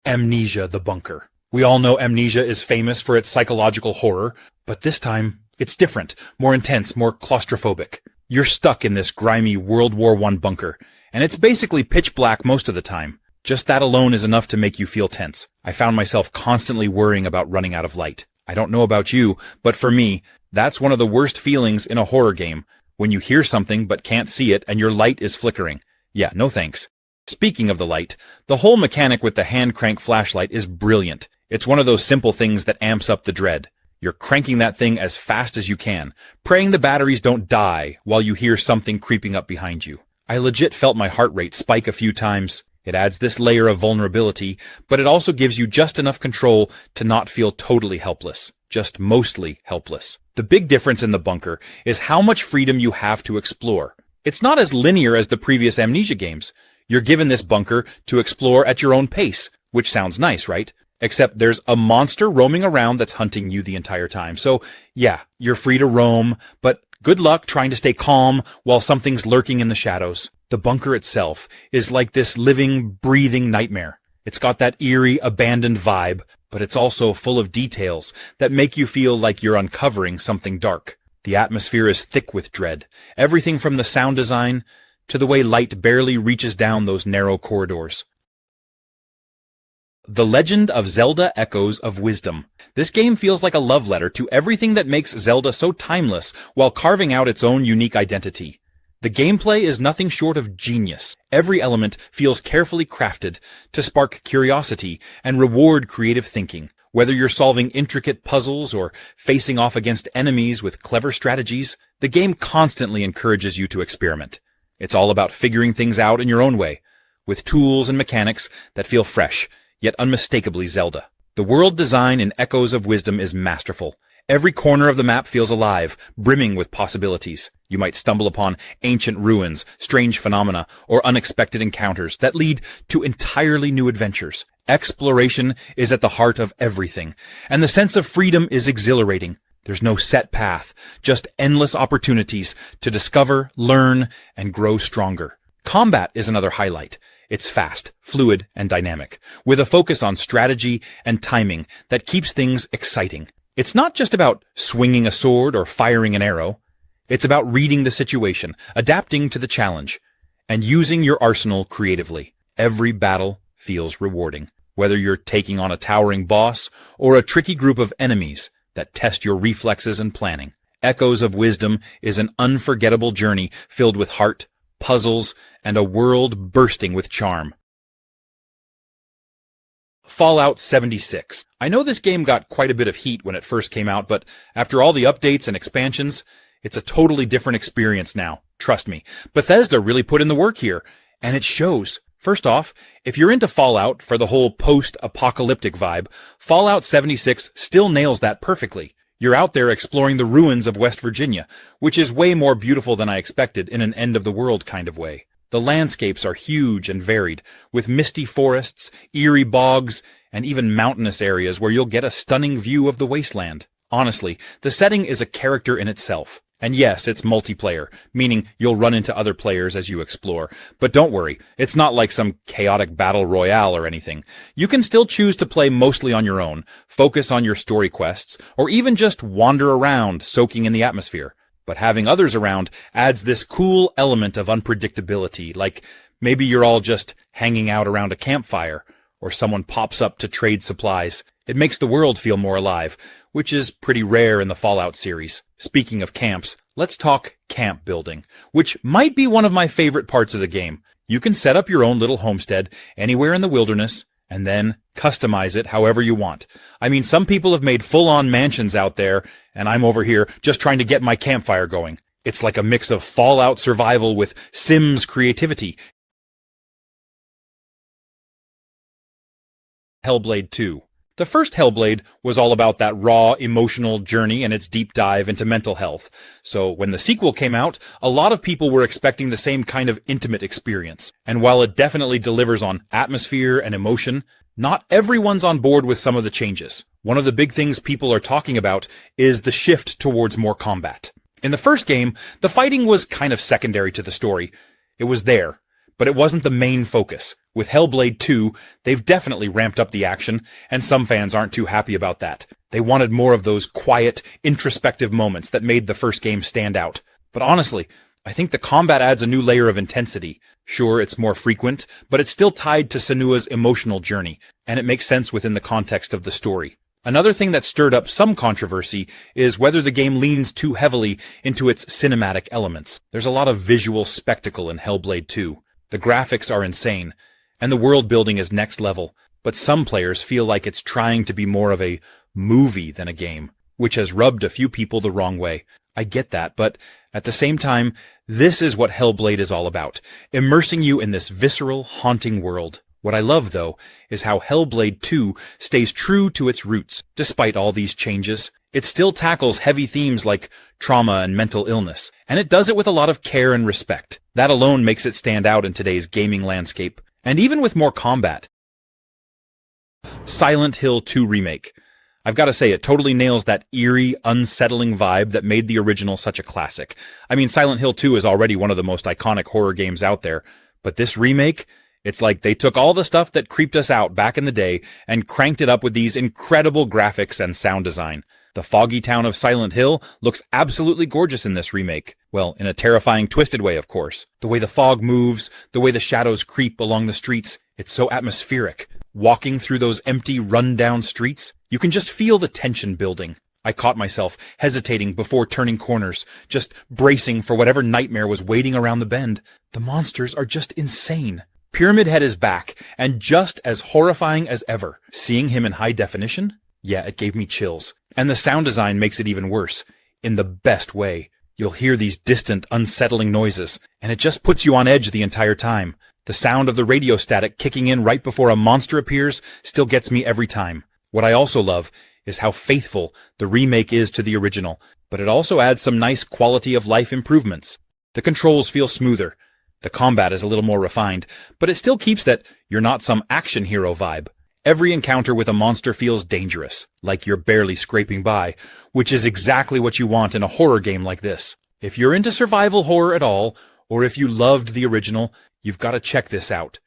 Amnesia: The Bunker. We all know Amnesia is famous for its psychological horror, but this time, it's different, more intense, more claustrophobic. You're stuck in this grimy World War I bunker, and it's basically pitch black most of the time. Just that alone is enough to make you feel tense. I found myself constantly worrying about running out of light. I don't know about you, but for me, that's one of the worst feelings in a horror game, when you hear something but can't see it and your light is flickering. Yeah, no thanks. Speaking of the light, the whole mechanic with the hand crank flashlight is brilliant. It's one of those simple things that amps up the dread. You're cranking that thing as fast as you can, praying the batteries don't die while you hear something creeping up behind you. I legit felt my heart rate spike a few times. It adds this layer of vulnerability, but it also gives you just enough control to not feel totally helpless, just mostly helpless. The big difference in the bunker is how much freedom you have to explore. It's not as linear as the previous Amnesia games. You're given this bunker to explore at your own pace, which sounds nice, right? Except there's a monster roaming around that's hunting you the entire time. So, yeah, you're free to roam, but good luck trying to stay calm while something's lurking in the shadows. The bunker itself is like this living, breathing nightmare. It's got that eerie, abandoned vibe, but it's also full of details that make you feel like you're uncovering something dark. The atmosphere is thick with dread, everything from the sound design to the way light barely reaches down those narrow corridors. The Legend of Zelda: Echoes of Wisdom. This game feels like a love letter to everything that makes Zelda so timeless while carving out its own unique identity. The gameplay is nothing short of genius. Every element feels carefully crafted to spark curiosity and reward creative thinking. Whether you're solving intricate puzzles or facing off against enemies with clever strategies, the game constantly encourages you to experiment. It's all about figuring things out in your own way, with tools and mechanics that feel fresh, yet unmistakably Zelda. The world design in Echoes of Wisdom is masterful. Every corner of the map feels alive, brimming with possibilities. You might stumble upon ancient ruins, strange phenomena, or unexpected encounters that lead to entirely new adventures. Exploration is at the heart of everything, and the sense of freedom is exhilarating. There's no set path, just endless opportunities to discover, learn, and grow stronger. Combat is another highlight. It's fast, fluid, and dynamic, with a focus on strategy and timing that keeps things exciting. It's not just about swinging a sword or firing an arrow. It's about reading the situation, adapting to the challenge, and using your arsenal creatively. Every battle feels rewarding, whether you're taking on a towering boss or a tricky group of enemies that test your reflexes and planning. Echoes of Wisdom is an unforgettable journey filled with heart, puzzles, and a world bursting with charm. Fallout 76. I know this game got quite a bit of heat when it first came out, but after all the updates and expansions, it's a totally different experience now. Trust me. Bethesda really put in the work here, and it shows. First off, if you're into Fallout for the whole post-apocalyptic vibe, Fallout 76 still nails that perfectly. You're out there exploring the ruins of West Virginia, which is way more beautiful than I expected in an end-of-the-world kind of way. The landscapes are huge and varied, with misty forests, eerie bogs, and even mountainous areas where you'll get a stunning view of the wasteland. Honestly, the setting is a character in itself. And yes, it's multiplayer, meaning you'll run into other players as you explore. But don't worry, it's not like some chaotic battle royale or anything. You can still choose to play mostly on your own, focus on your story quests, or even just wander around, soaking in the atmosphere. But having others around adds this cool element of unpredictability, like maybe you're all just hanging out around a campfire, or someone pops up to trade supplies. It makes the world feel more alive, which is pretty rare in the Fallout series. Speaking of camps, let's talk camp building, which might be one of my favorite parts of the game. You can set up your own little homestead anywhere in the wilderness, and then customize it however you want. I mean, some people have made full-on mansions out there, and I'm over here just trying to get my campfire going. It's like a mix of Fallout survival with Sims creativity. Hellblade 2. The first Hellblade was all about that raw, emotional journey and its deep dive into mental health. So when the sequel came out, a lot of people were expecting the same kind of intimate experience. And while it definitely delivers on atmosphere and emotion, not everyone's on board with some of the changes. One of the big things people are talking about is the shift towards more combat. In the first game, the fighting was kind of secondary to the story. It was there, but it wasn't the main focus. With Hellblade 2, they've definitely ramped up the action, and some fans aren't too happy about that. They wanted more of those quiet, introspective moments that made the first game stand out. But honestly, I think the combat adds a new layer of intensity. Sure, it's more frequent, but it's still tied to Senua's emotional journey, and it makes sense within the context of the story. Another thing that stirred up some controversy is whether the game leans too heavily into its cinematic elements. There's a lot of visual spectacle in Hellblade 2. The graphics are insane, and the world building is next level, but some players feel like it's trying to be more of a movie than a game, which has rubbed a few people the wrong way. I get that, but at the same time, this is what Hellblade is all about, immersing you in this visceral, haunting world. What I love, though, is how Hellblade 2 stays true to its roots. Despite all these changes, it still tackles heavy themes like trauma and mental illness, and it does it with a lot of care and respect. That alone makes it stand out in today's gaming landscape. And even with more combat. Silent Hill 2 Remake. I've got to say, it totally nails that eerie, unsettling vibe that made the original such a classic. I mean, Silent Hill 2 is already one of the most iconic horror games out there, but this remake, it's like they took all the stuff that creeped us out back in the day and cranked it up with these incredible graphics and sound design. The foggy town of Silent Hill looks absolutely gorgeous in this remake. Well, in a terrifying, twisted way, of course. The way the fog moves, the way the shadows creep along the streets, it's so atmospheric. Walking through those empty, run-down streets, you can just feel the tension building. I caught myself hesitating before turning corners, just bracing for whatever nightmare was waiting around the bend. The monsters are just insane. Pyramid Head is back, and just as horrifying as ever. Seeing him in high definition? Yeah, it gave me chills. And the sound design makes it even worse. In the best way. You'll hear these distant, unsettling noises, and it just puts you on edge the entire time. The sound of the radio static kicking in right before a monster appears still gets me every time. What I also love is how faithful the remake is to the original, but it also adds some nice quality of life improvements. The controls feel smoother. The combat is a little more refined, but it still keeps that you're not some action hero vibe. Every encounter with a monster feels dangerous, like you're barely scraping by, which is exactly what you want in a horror game like this. If you're into survival horror at all, or if you loved the original, you've got to check this out.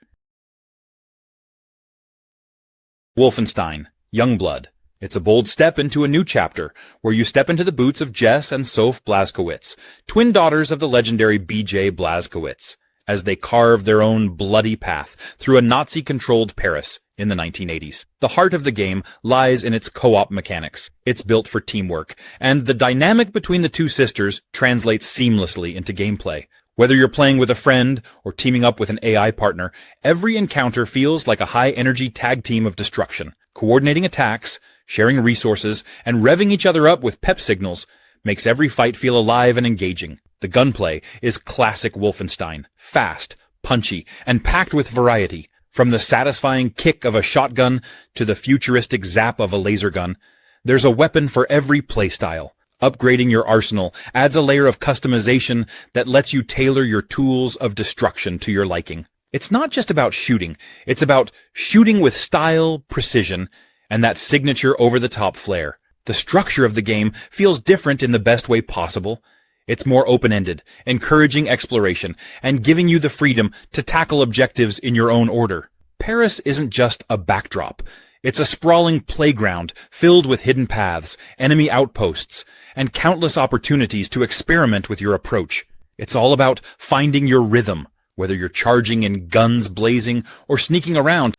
Wolfenstein: Youngblood. It's a bold step into a new chapter, where you step into the boots of Jess and Soph Blazkowicz, twin daughters of the legendary B.J. Blazkowicz, as they carve their own bloody path through a Nazi-controlled Paris in the 1980s. The heart of the game lies in its co-op mechanics. It's built for teamwork, and the dynamic between the two sisters translates seamlessly into gameplay. Whether you're playing with a friend or teaming up with an AI partner, every encounter feels like a high-energy tag team of destruction. Coordinating attacks, sharing resources, and revving each other up with pep signals makes every fight feel alive and engaging. The gunplay is classic Wolfenstein, fast, punchy, and packed with variety. From the satisfying kick of a shotgun to the futuristic zap of a laser gun, there's a weapon for every playstyle. Upgrading your arsenal adds a layer of customization that lets you tailor your tools of destruction to your liking. It's not just about shooting, it's about shooting with style, precision, and that signature over-the-top flair. The structure of the game feels different in the best way possible. It's more open-ended, encouraging exploration, and giving you the freedom to tackle objectives in your own order. Paris isn't just a backdrop. It's a sprawling playground filled with hidden paths, enemy outposts, and countless opportunities to experiment with your approach. It's all about finding your rhythm, whether you're charging in guns blazing or sneaking around.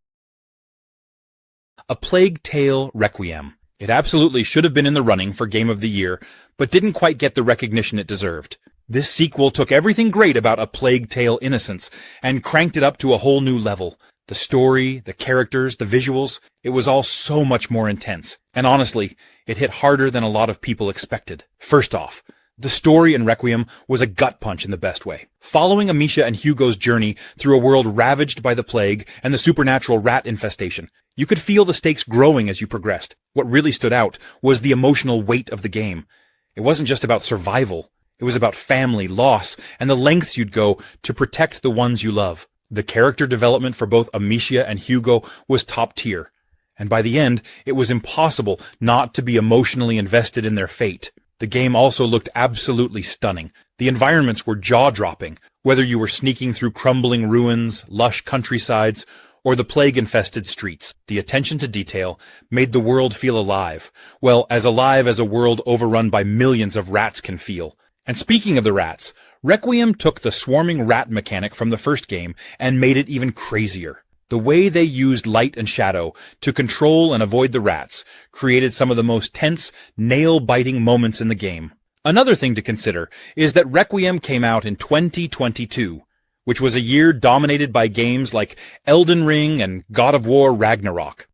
A Plague Tale Requiem. It absolutely should have been in the running for Game of the Year, but didn't quite get the recognition it deserved. This sequel took everything great about A Plague Tale Innocence and cranked it up to a whole new level. The story, the characters, the visuals, it was all so much more intense. And honestly, it hit harder than a lot of people expected. First off, the story in Requiem was a gut punch in the best way. Following Amisha and Hugo's journey through a world ravaged by the plague and the supernatural rat infestation, you could feel the stakes growing as you progressed. What really stood out was the emotional weight of the game. It wasn't just about survival. It was about family, loss, and the lengths you'd go to protect the ones you love. The character development for both Amicia and Hugo was top tier, and by the end, it was impossible not to be emotionally invested in their fate. The game also looked absolutely stunning. The environments were jaw-dropping, whether you were sneaking through crumbling ruins, lush countrysides, or the plague-infested streets. The attention to detail made the world feel alive. Well, as alive as a world overrun by millions of rats can feel. And speaking of the rats, Requiem took the swarming rat mechanic from the first game and made it even crazier. The way they used light and shadow to control and avoid the rats created some of the most tense, nail-biting moments in the game. Another thing to consider is that Requiem came out in 2022, which was a year dominated by games like Elden Ring and God of War Ragnarok.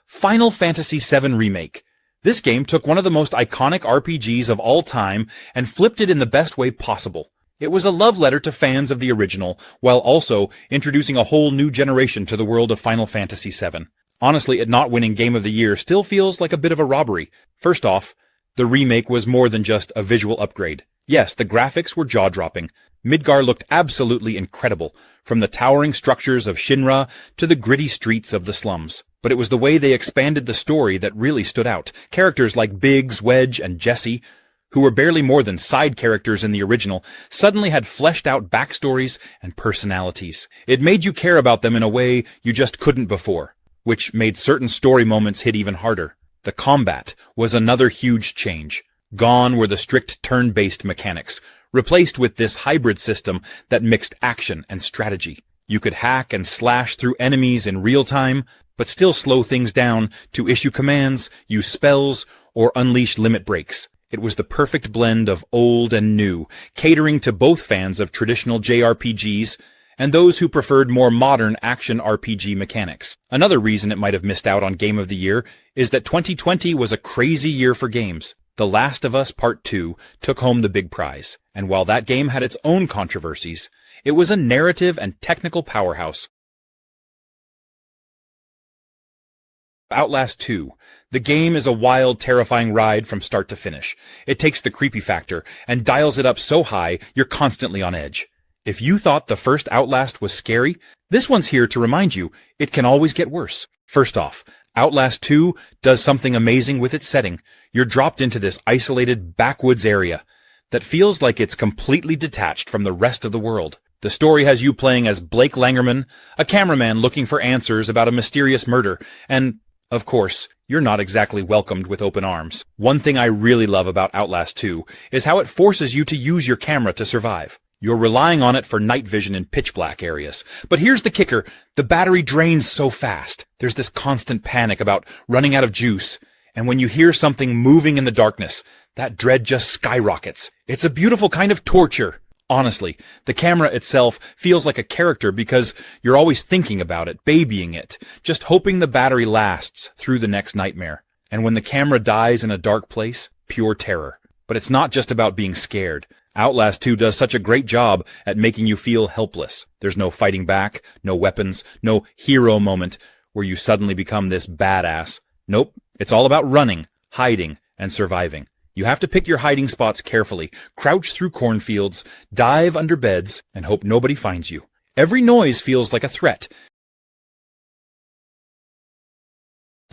Final Fantasy VII Remake. This game took one of the most iconic RPGs of all time and flipped it in the best way possible. It was a love letter to fans of the original, while also introducing a whole new generation to the world of Final Fantasy VII. Honestly, it not winning Game of the Year still feels like a bit of a robbery. First off, the remake was more than just a visual upgrade. Yes, the graphics were jaw-dropping. Midgar looked absolutely incredible, from the towering structures of Shinra to the gritty streets of the slums. But it was the way they expanded the story that really stood out. Characters like Biggs, Wedge, and Jesse, who were barely more than side characters in the original, suddenly had fleshed-out backstories and personalities. It made you care about them in a way you just couldn't before, which made certain story moments hit even harder. The combat was another huge change. Gone were the strict turn-based mechanics, replaced with this hybrid system that mixed action and strategy. You could hack and slash through enemies in real time, but still slow things down to issue commands, use spells, or unleash limit breaks. It was the perfect blend of old and new, catering to both fans of traditional JRPGs and those who preferred more modern action RPG mechanics. Another reason it might have missed out on Game of the Year is that 2020 was a crazy year for games. The Last of Us Part 2 took home the big prize, and while that game had its own controversies, it was a narrative and technical powerhouse. Outlast 2. The game is a wild, terrifying ride from start to finish. It takes the creepy factor and dials it up so high you're constantly on edge. If you thought the first Outlast was scary, this one's here to remind you it can always get worse. First off, Outlast 2 does something amazing with its setting. You're dropped into this isolated backwoods area that feels like it's completely detached from the rest of the world. The story has you playing as Blake Langerman, a cameraman looking for answers about a mysterious murder, and of course, you're not exactly welcomed with open arms. One thing I really love about Outlast 2 is how it forces you to use your camera to survive. You're relying on it for night vision in pitch black areas. But here's the kicker, the battery drains so fast. There's this constant panic about running out of juice, and when you hear something moving in the darkness, that dread just skyrockets. It's a beautiful kind of torture. Honestly, the camera itself feels like a character because you're always thinking about it, babying it, just hoping the battery lasts through the next nightmare. And when the camera dies in a dark place, pure terror. But it's not just about being scared. Outlast 2 does such a great job at making you feel helpless. There's no fighting back, no weapons, no hero moment where you suddenly become this badass. Nope, it's all about running, hiding, and surviving. You have to pick your hiding spots carefully, crouch through cornfields, dive under beds, and hope nobody finds you. Every noise feels like a threat.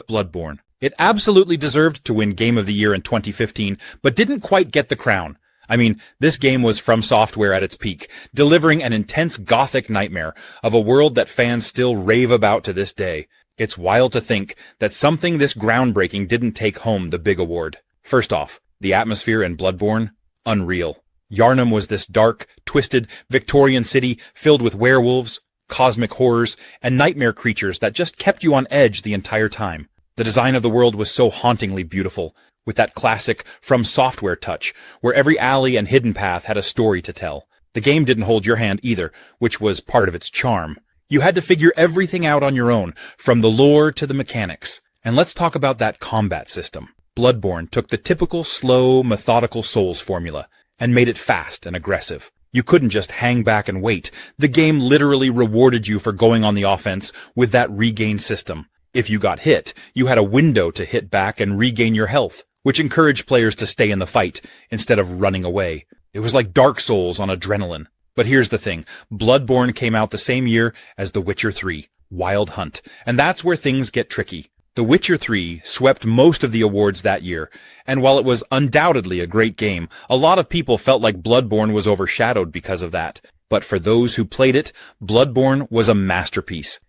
Bloodborne. It absolutely deserved to win Game of the Year in 2015, but didn't quite get the crown. I mean, this game was From Software at its peak, delivering an intense gothic nightmare of a world that fans still rave about to this day. It's wild to think that something this groundbreaking didn't take home the big award. First off, the atmosphere in Bloodborne? Unreal. Yharnam was this dark, twisted, Victorian city filled with werewolves, cosmic horrors, and nightmare creatures that just kept you on edge the entire time. The design of the world was so hauntingly beautiful, with that classic From Software touch, where every alley and hidden path had a story to tell. The game didn't hold your hand either, which was part of its charm. You had to figure everything out on your own, from the lore to the mechanics. And let's talk about that combat system. Bloodborne took the typical slow, methodical Souls formula and made it fast and aggressive. You couldn't just hang back and wait. The game literally rewarded you for going on the offense with that regain system. If you got hit, you had a window to hit back and regain your health, which encouraged players to stay in the fight instead of running away. It was like Dark Souls on adrenaline. But here's the thing. Bloodborne came out the same year as The Witcher 3, Wild Hunt, and that's where things get tricky. The Witcher 3 swept most of the awards that year, and while it was undoubtedly a great game, a lot of people felt like Bloodborne was overshadowed because of that. But for those who played it, Bloodborne was a masterpiece.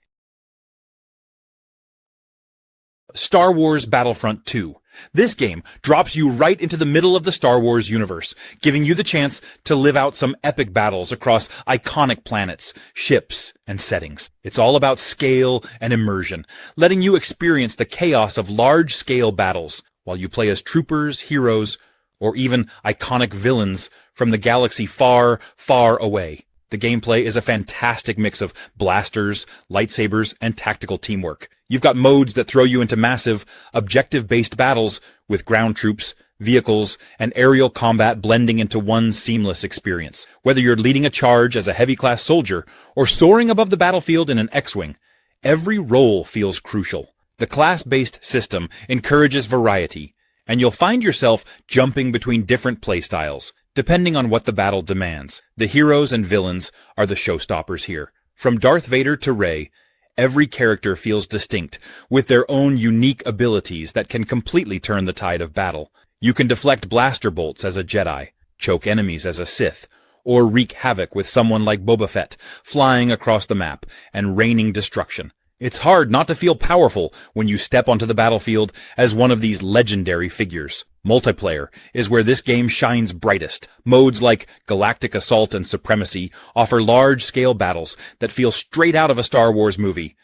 Star Wars Battlefront 2. This game drops you right into the middle of the Star Wars universe, giving you the chance to live out some epic battles across iconic planets, ships, and settings. It's all about scale and immersion, letting you experience the chaos of large-scale battles while you play as troopers, heroes, or even iconic villains from the galaxy far, far away. The gameplay is a fantastic mix of blasters, lightsabers, and tactical teamwork. You've got modes that throw you into massive, objective-based battles with ground troops, vehicles, and aerial combat blending into one seamless experience. Whether you're leading a charge as a heavy-class soldier or soaring above the battlefield in an X-Wing, every role feels crucial. The class-based system encourages variety, and you'll find yourself jumping between different playstyles, depending on what the battle demands. The heroes and villains are the showstoppers here. From Darth Vader to Rey, every character feels distinct, with their own unique abilities that can completely turn the tide of battle. You can deflect blaster bolts as a Jedi, choke enemies as a Sith, or wreak havoc with someone like Boba Fett, flying across the map and raining destruction. It's hard not to feel powerful when you step onto the battlefield as one of these legendary figures. Multiplayer is where this game shines brightest. Modes like Galactic Assault and Supremacy offer large-scale battles that feel straight out of a Star Wars movie.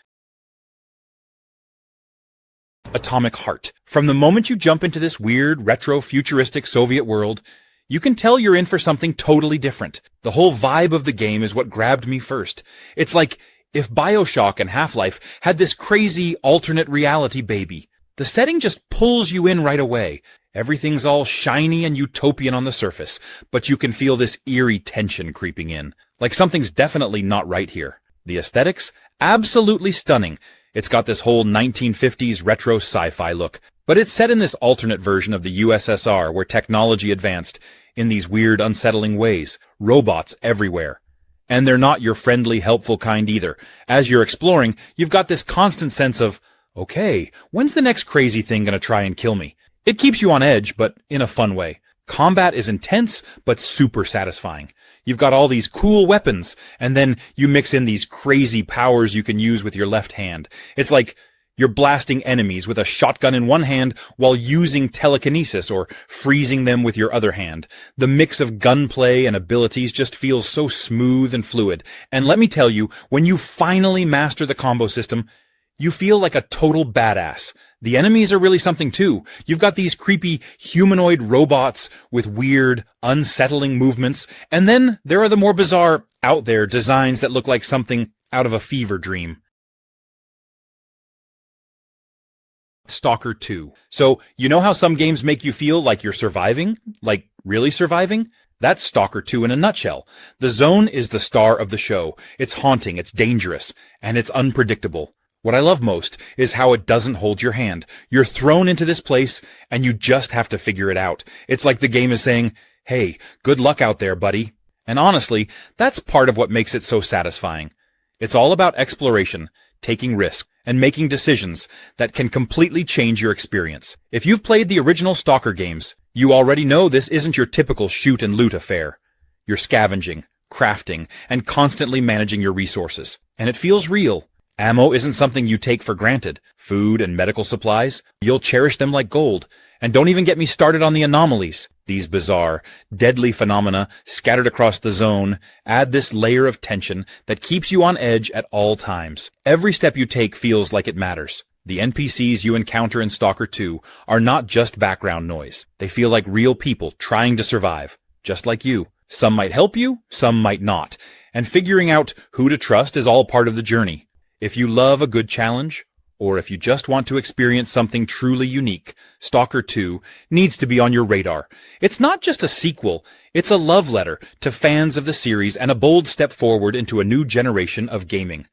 Atomic Heart. From the moment you jump into this weird, retro-futuristic Soviet world, you can tell you're in for something totally different. The whole vibe of the game is what grabbed me first. It's like if BioShock and Half-Life had this crazy alternate reality baby. The setting just pulls you in right away. Everything's all shiny and utopian on the surface, but you can feel this eerie tension creeping in. Like something's definitely not right here. The aesthetics? Absolutely stunning. It's got this whole 1950s retro sci-fi look, but it's set in this alternate version of the USSR where technology advanced in these weird, unsettling ways. Robots everywhere. And they're not your friendly, helpful kind either. As you're exploring, you've got this constant sense of, okay, when's the next crazy thing gonna try and kill me? It keeps you on edge, but in a fun way. Combat is intense, but super satisfying. You've got all these cool weapons, and then you mix in these crazy powers you can use with your left hand. It's like you're blasting enemies with a shotgun in one hand while using telekinesis or freezing them with your other hand. The mix of gunplay and abilities just feels so smooth and fluid. And let me tell you, when you finally master the combo system, You feel like a total badass. The enemies are really something too. You've got these creepy humanoid robots with weird, unsettling movements, and then there are the more bizarre, out there designs that look like something out of a fever dream. Stalker 2. So, you know how some games make you feel like you're surviving? Like, really surviving? That's Stalker 2 in a nutshell. The zone is the star of the show. It's haunting, it's dangerous, and it's unpredictable. What I love most is how it doesn't hold your hand. You're thrown into this place, and you just have to figure it out. It's like the game is saying, hey, good luck out there, buddy. And honestly, that's part of what makes it so satisfying. It's all about exploration, taking risks, and making decisions that can completely change your experience. If you've played the original Stalker games, you already know this isn't your typical shoot and loot affair. You're scavenging, crafting, and constantly managing your resources. And it feels real. Ammo isn't something you take for granted. Food and medical supplies, you'll cherish them like gold. And don't even get me started on the anomalies. These bizarre, deadly phenomena scattered across the zone add this layer of tension that keeps you on edge at all times. Every step you take feels like it matters. The NPCs you encounter in Stalker 2 are not just background noise. They feel like real people trying to survive, just like you. Some might help you, some might not. And figuring out who to trust is all part of the journey. If you love a good challenge, or if you just want to experience something truly unique, Stalker 2 needs to be on your radar. It's not just a sequel, it's a love letter to fans of the series and a bold step forward into a new generation of gaming.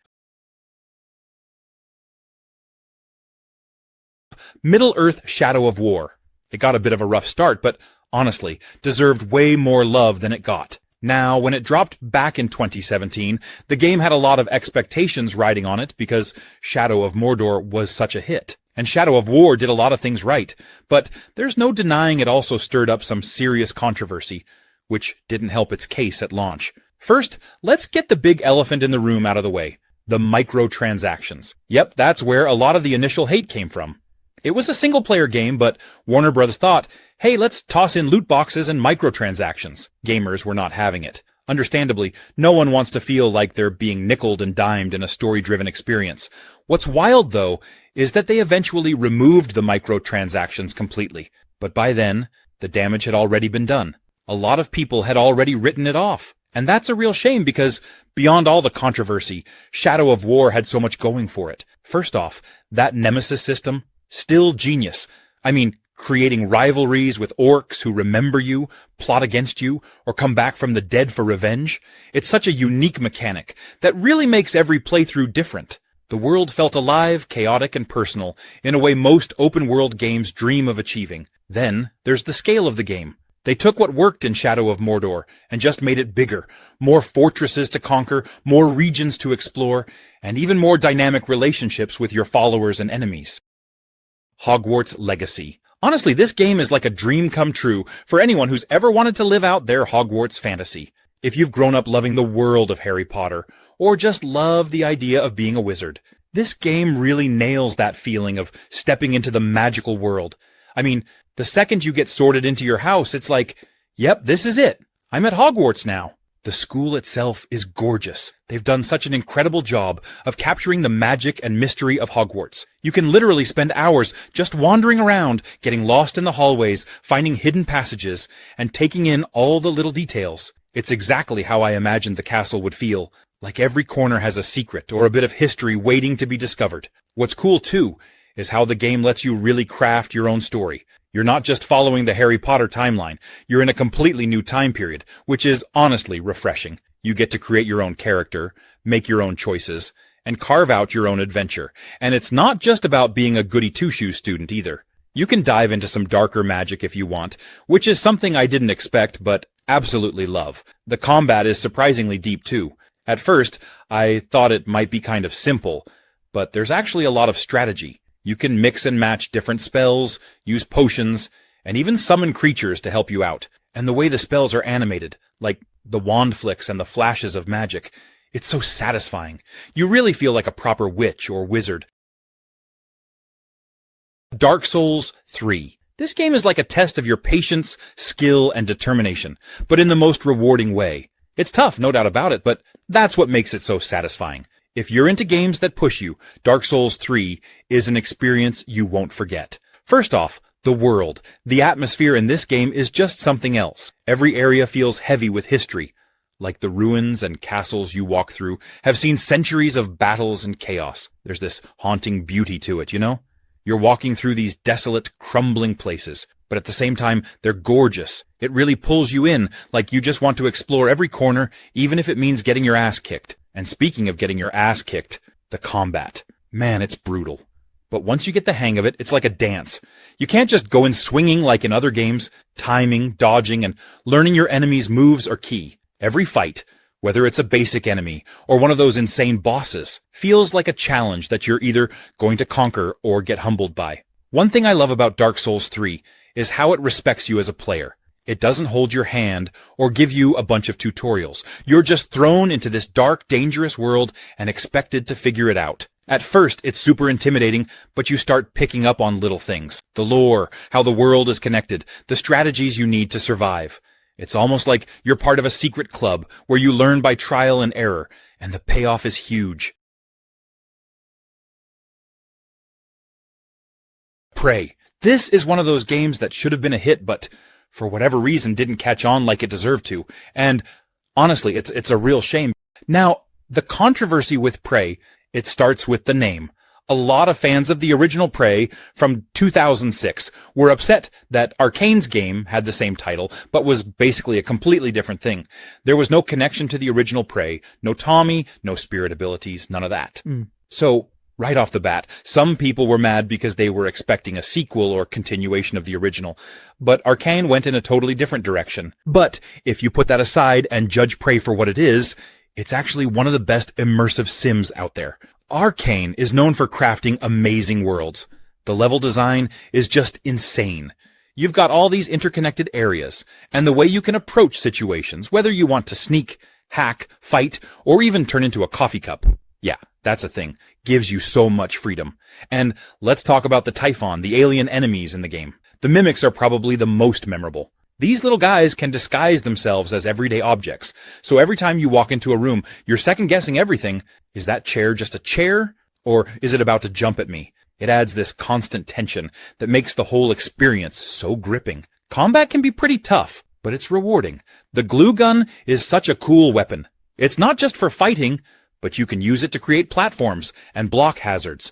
Middle-earth: Shadow of War. It got a bit of a rough start, but honestly, deserved way more love than it got. Now, when it dropped back in 2017, the game had a lot of expectations riding on it because Shadow of Mordor was such a hit. And Shadow of War did a lot of things right, but there's no denying it also stirred up some serious controversy, which didn't help its case at launch. First, let's get the big elephant in the room out of the way. The microtransactions. Yep, that's where a lot of the initial hate came from. It was a single-player game, but Warner Bros. Thought, hey, let's toss in loot boxes and microtransactions. Gamers were not having it. Understandably, no one wants to feel like they're being nickeled and dimed in a story-driven experience. What's wild, though, is that they eventually removed the microtransactions completely. But by then, the damage had already been done. A lot of people had already written it off. And that's a real shame because, beyond all the controversy, Shadow of War had so much going for it. First off, that Nemesis system, still genius. I mean, creating rivalries with orcs who remember you, plot against you, or come back from the dead for revenge. It's such a unique mechanic that really makes every playthrough different. The world felt alive, chaotic, and personal, in a way most open-world games dream of achieving. Then, there's the scale of the game. They took what worked in Shadow of Mordor and just made it bigger. More fortresses to conquer, more regions to explore, and even more dynamic relationships with your followers and enemies. Hogwarts Legacy. Honestly, this game is like a dream come true for anyone who's ever wanted to live out their Hogwarts fantasy. If you've grown up loving the world of Harry Potter, or just love the idea of being a wizard, this game really nails that feeling of stepping into the magical world. I mean, the second you get sorted into your house, it's like, yep, this is it. I'm at Hogwarts now. The school itself is gorgeous. They've done such an incredible job of capturing the magic and mystery of Hogwarts. You can literally spend hours just wandering around, getting lost in the hallways, finding hidden passages, and taking in all the little details. It's exactly how I imagined the castle would feel, like every corner has a secret or a bit of history waiting to be discovered. What's cool, too, is how the game lets you really craft your own story. You're not just following the Harry Potter timeline. You're in a completely new time period, which is honestly refreshing. You get to create your own character, make your own choices, and carve out your own adventure. And it's not just about being a goody-two-shoes student either. You can dive into some darker magic if you want, which is something I didn't expect but absolutely love. The combat is surprisingly deep too. At first, I thought it might be kind of simple, but there's actually a lot of strategy. You can mix and match different spells, use potions, and even summon creatures to help you out. And the way the spells are animated, like the wand flicks and the flashes of magic, it's so satisfying. You really feel like a proper witch or wizard. Dark Souls 3. This game is like a test of your patience, skill, and determination, but in the most rewarding way. It's tough, no doubt about it, but that's what makes it so satisfying. If you're into games that push you, Dark Souls 3 is an experience you won't forget. First off, the world. The atmosphere in this game is just something else. Every area feels heavy with history. Like the ruins and castles you walk through have seen centuries of battles and chaos. There's this haunting beauty to it, you know? You're walking through these desolate, crumbling places, but at the same time, they're gorgeous. It really pulls you in, like you just want to explore every corner, even if it means getting your ass kicked. And speaking of getting your ass kicked, the combat. Man, it's brutal. But once you get the hang of it, it's like a dance. You can't just go in swinging like in other games. Timing, dodging, and learning your enemy's moves are key. Every fight, whether it's a basic enemy or one of those insane bosses, feels like a challenge that you're either going to conquer or get humbled by. One thing I love about Dark Souls 3 is how it respects you as a player. It doesn't hold your hand or give you a bunch of tutorials. You're just thrown into this dark, dangerous world and expected to figure it out. At first, it's super intimidating, but you start picking up on little things. The lore, how the world is connected, the strategies you need to survive. It's almost like you're part of a secret club where you learn by trial and error, and the payoff is huge. Prey. This is one of those games that should have been a hit, but for whatever reason didn't catch on like it deserved to. And honestly, it's a real shame. Now, the controversy with Prey, it starts with the name. A lot of fans of the original Prey from 2006 were upset that Arcane's game had the same title, but was basically a completely different thing. There was no connection to the original Prey, no Tommy, no spirit abilities, none of that. So, right off the bat, some people were mad because they were expecting a sequel or continuation of the original, but Arcane went in a totally different direction. But if you put that aside and judge Prey for what it is, it's actually one of the best immersive sims out there. Arcane is known for crafting amazing worlds. The level design is just insane. You've got all these interconnected areas, and the way you can approach situations, whether you want to sneak, hack, fight, or even turn into a coffee cup. Yeah, that's a thing. Gives you so much freedom. And let's talk about the Typhon, the alien enemies in the game. The mimics are probably the most memorable. These little guys can disguise themselves as everyday objects, so every time you walk into a room, you're second-guessing everything. Is that chair just a chair, or is it about to jump at me? It adds this constant tension that makes the whole experience so gripping. Combat can be pretty tough, but it's rewarding. The glue gun is such a cool weapon. It's not just for fighting, but you can use it to create platforms and block hazards.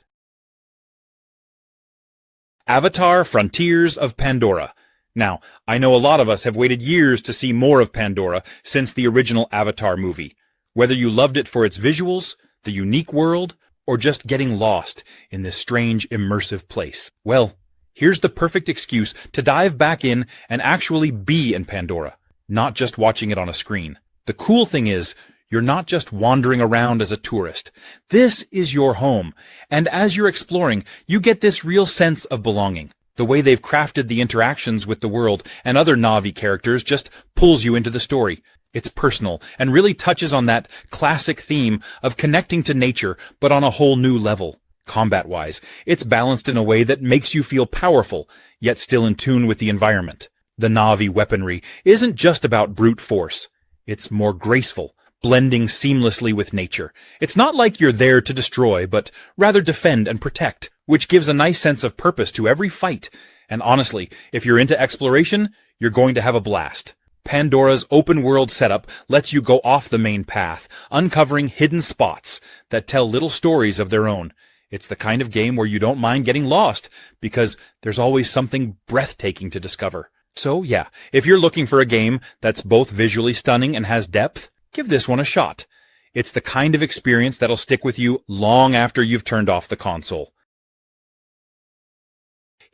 Avatar: Frontiers of Pandora. Now, I know a lot of us have waited years to see more of Pandora since the original Avatar movie. Whether you loved it for its visuals, the unique world, or just getting lost in this strange, immersive place. Well, here's the perfect excuse to dive back in and actually be in Pandora, not just watching it on a screen. The cool thing is, you're not just wandering around as a tourist. This is your home, and as you're exploring, you get this real sense of belonging. The way they've crafted the interactions with the world and other Na'vi characters just pulls you into the story. It's personal and really touches on that classic theme of connecting to nature, but on a whole new level. Combat-wise, it's balanced in a way that makes you feel powerful, yet still in tune with the environment. The Na'vi weaponry isn't just about brute force. It's more graceful, blending seamlessly with nature. It's not like you're there to destroy, but rather defend and protect, which gives a nice sense of purpose to every fight. And honestly, if you're into exploration, you're going to have a blast. Pandora's open-world setup lets you go off the main path, uncovering hidden spots that tell little stories of their own. It's the kind of game where you don't mind getting lost, because there's always something breathtaking to discover. So yeah, if you're looking for a game that's both visually stunning and has depth, give this one a shot. It's the kind of experience that'll stick with you long after you've turned off the console.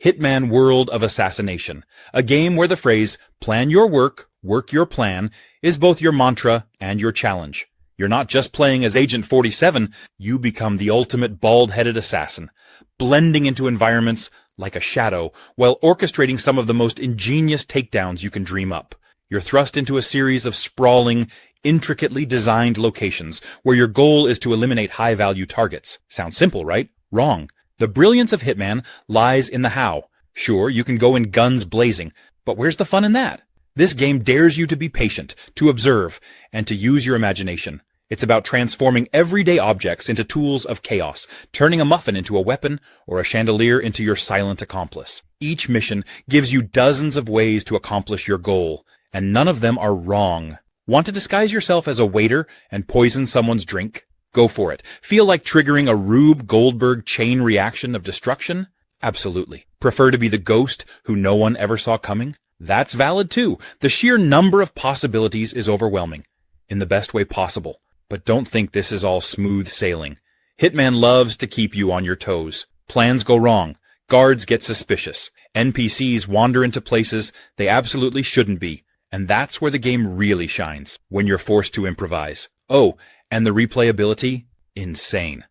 Hitman: World of Assassination, a game where the phrase, plan your work, work your plan, is both your mantra and your challenge. You're not just playing as Agent 47, you become the ultimate bald-headed assassin, blending into environments like a shadow, while orchestrating some of the most ingenious takedowns you can dream up. You're thrust into a series of sprawling, intricately designed locations, where your goal is to eliminate high-value targets. Sounds simple, right? Wrong. The brilliance of Hitman lies in the how. Sure, you can go in guns blazing, but where's the fun in that? This game dares you to be patient, to observe, and to use your imagination. It's about transforming everyday objects into tools of chaos, turning a muffin into a weapon or a chandelier into your silent accomplice. Each mission gives you dozens of ways to accomplish your goal, and none of them are wrong. Want to disguise yourself as a waiter and poison someone's drink? Go for it. Feel like triggering a Rube Goldberg chain reaction of destruction? Absolutely. Prefer to be the ghost who no one ever saw coming? That's valid too. The sheer number of possibilities is overwhelming, in the best way possible. But don't think this is all smooth sailing. Hitman loves to keep you on your toes. Plans go wrong. Guards get suspicious. NPCs wander into places they absolutely shouldn't be. And that's where the game really shines, when you're forced to improvise. Oh, and the replayability? Insane.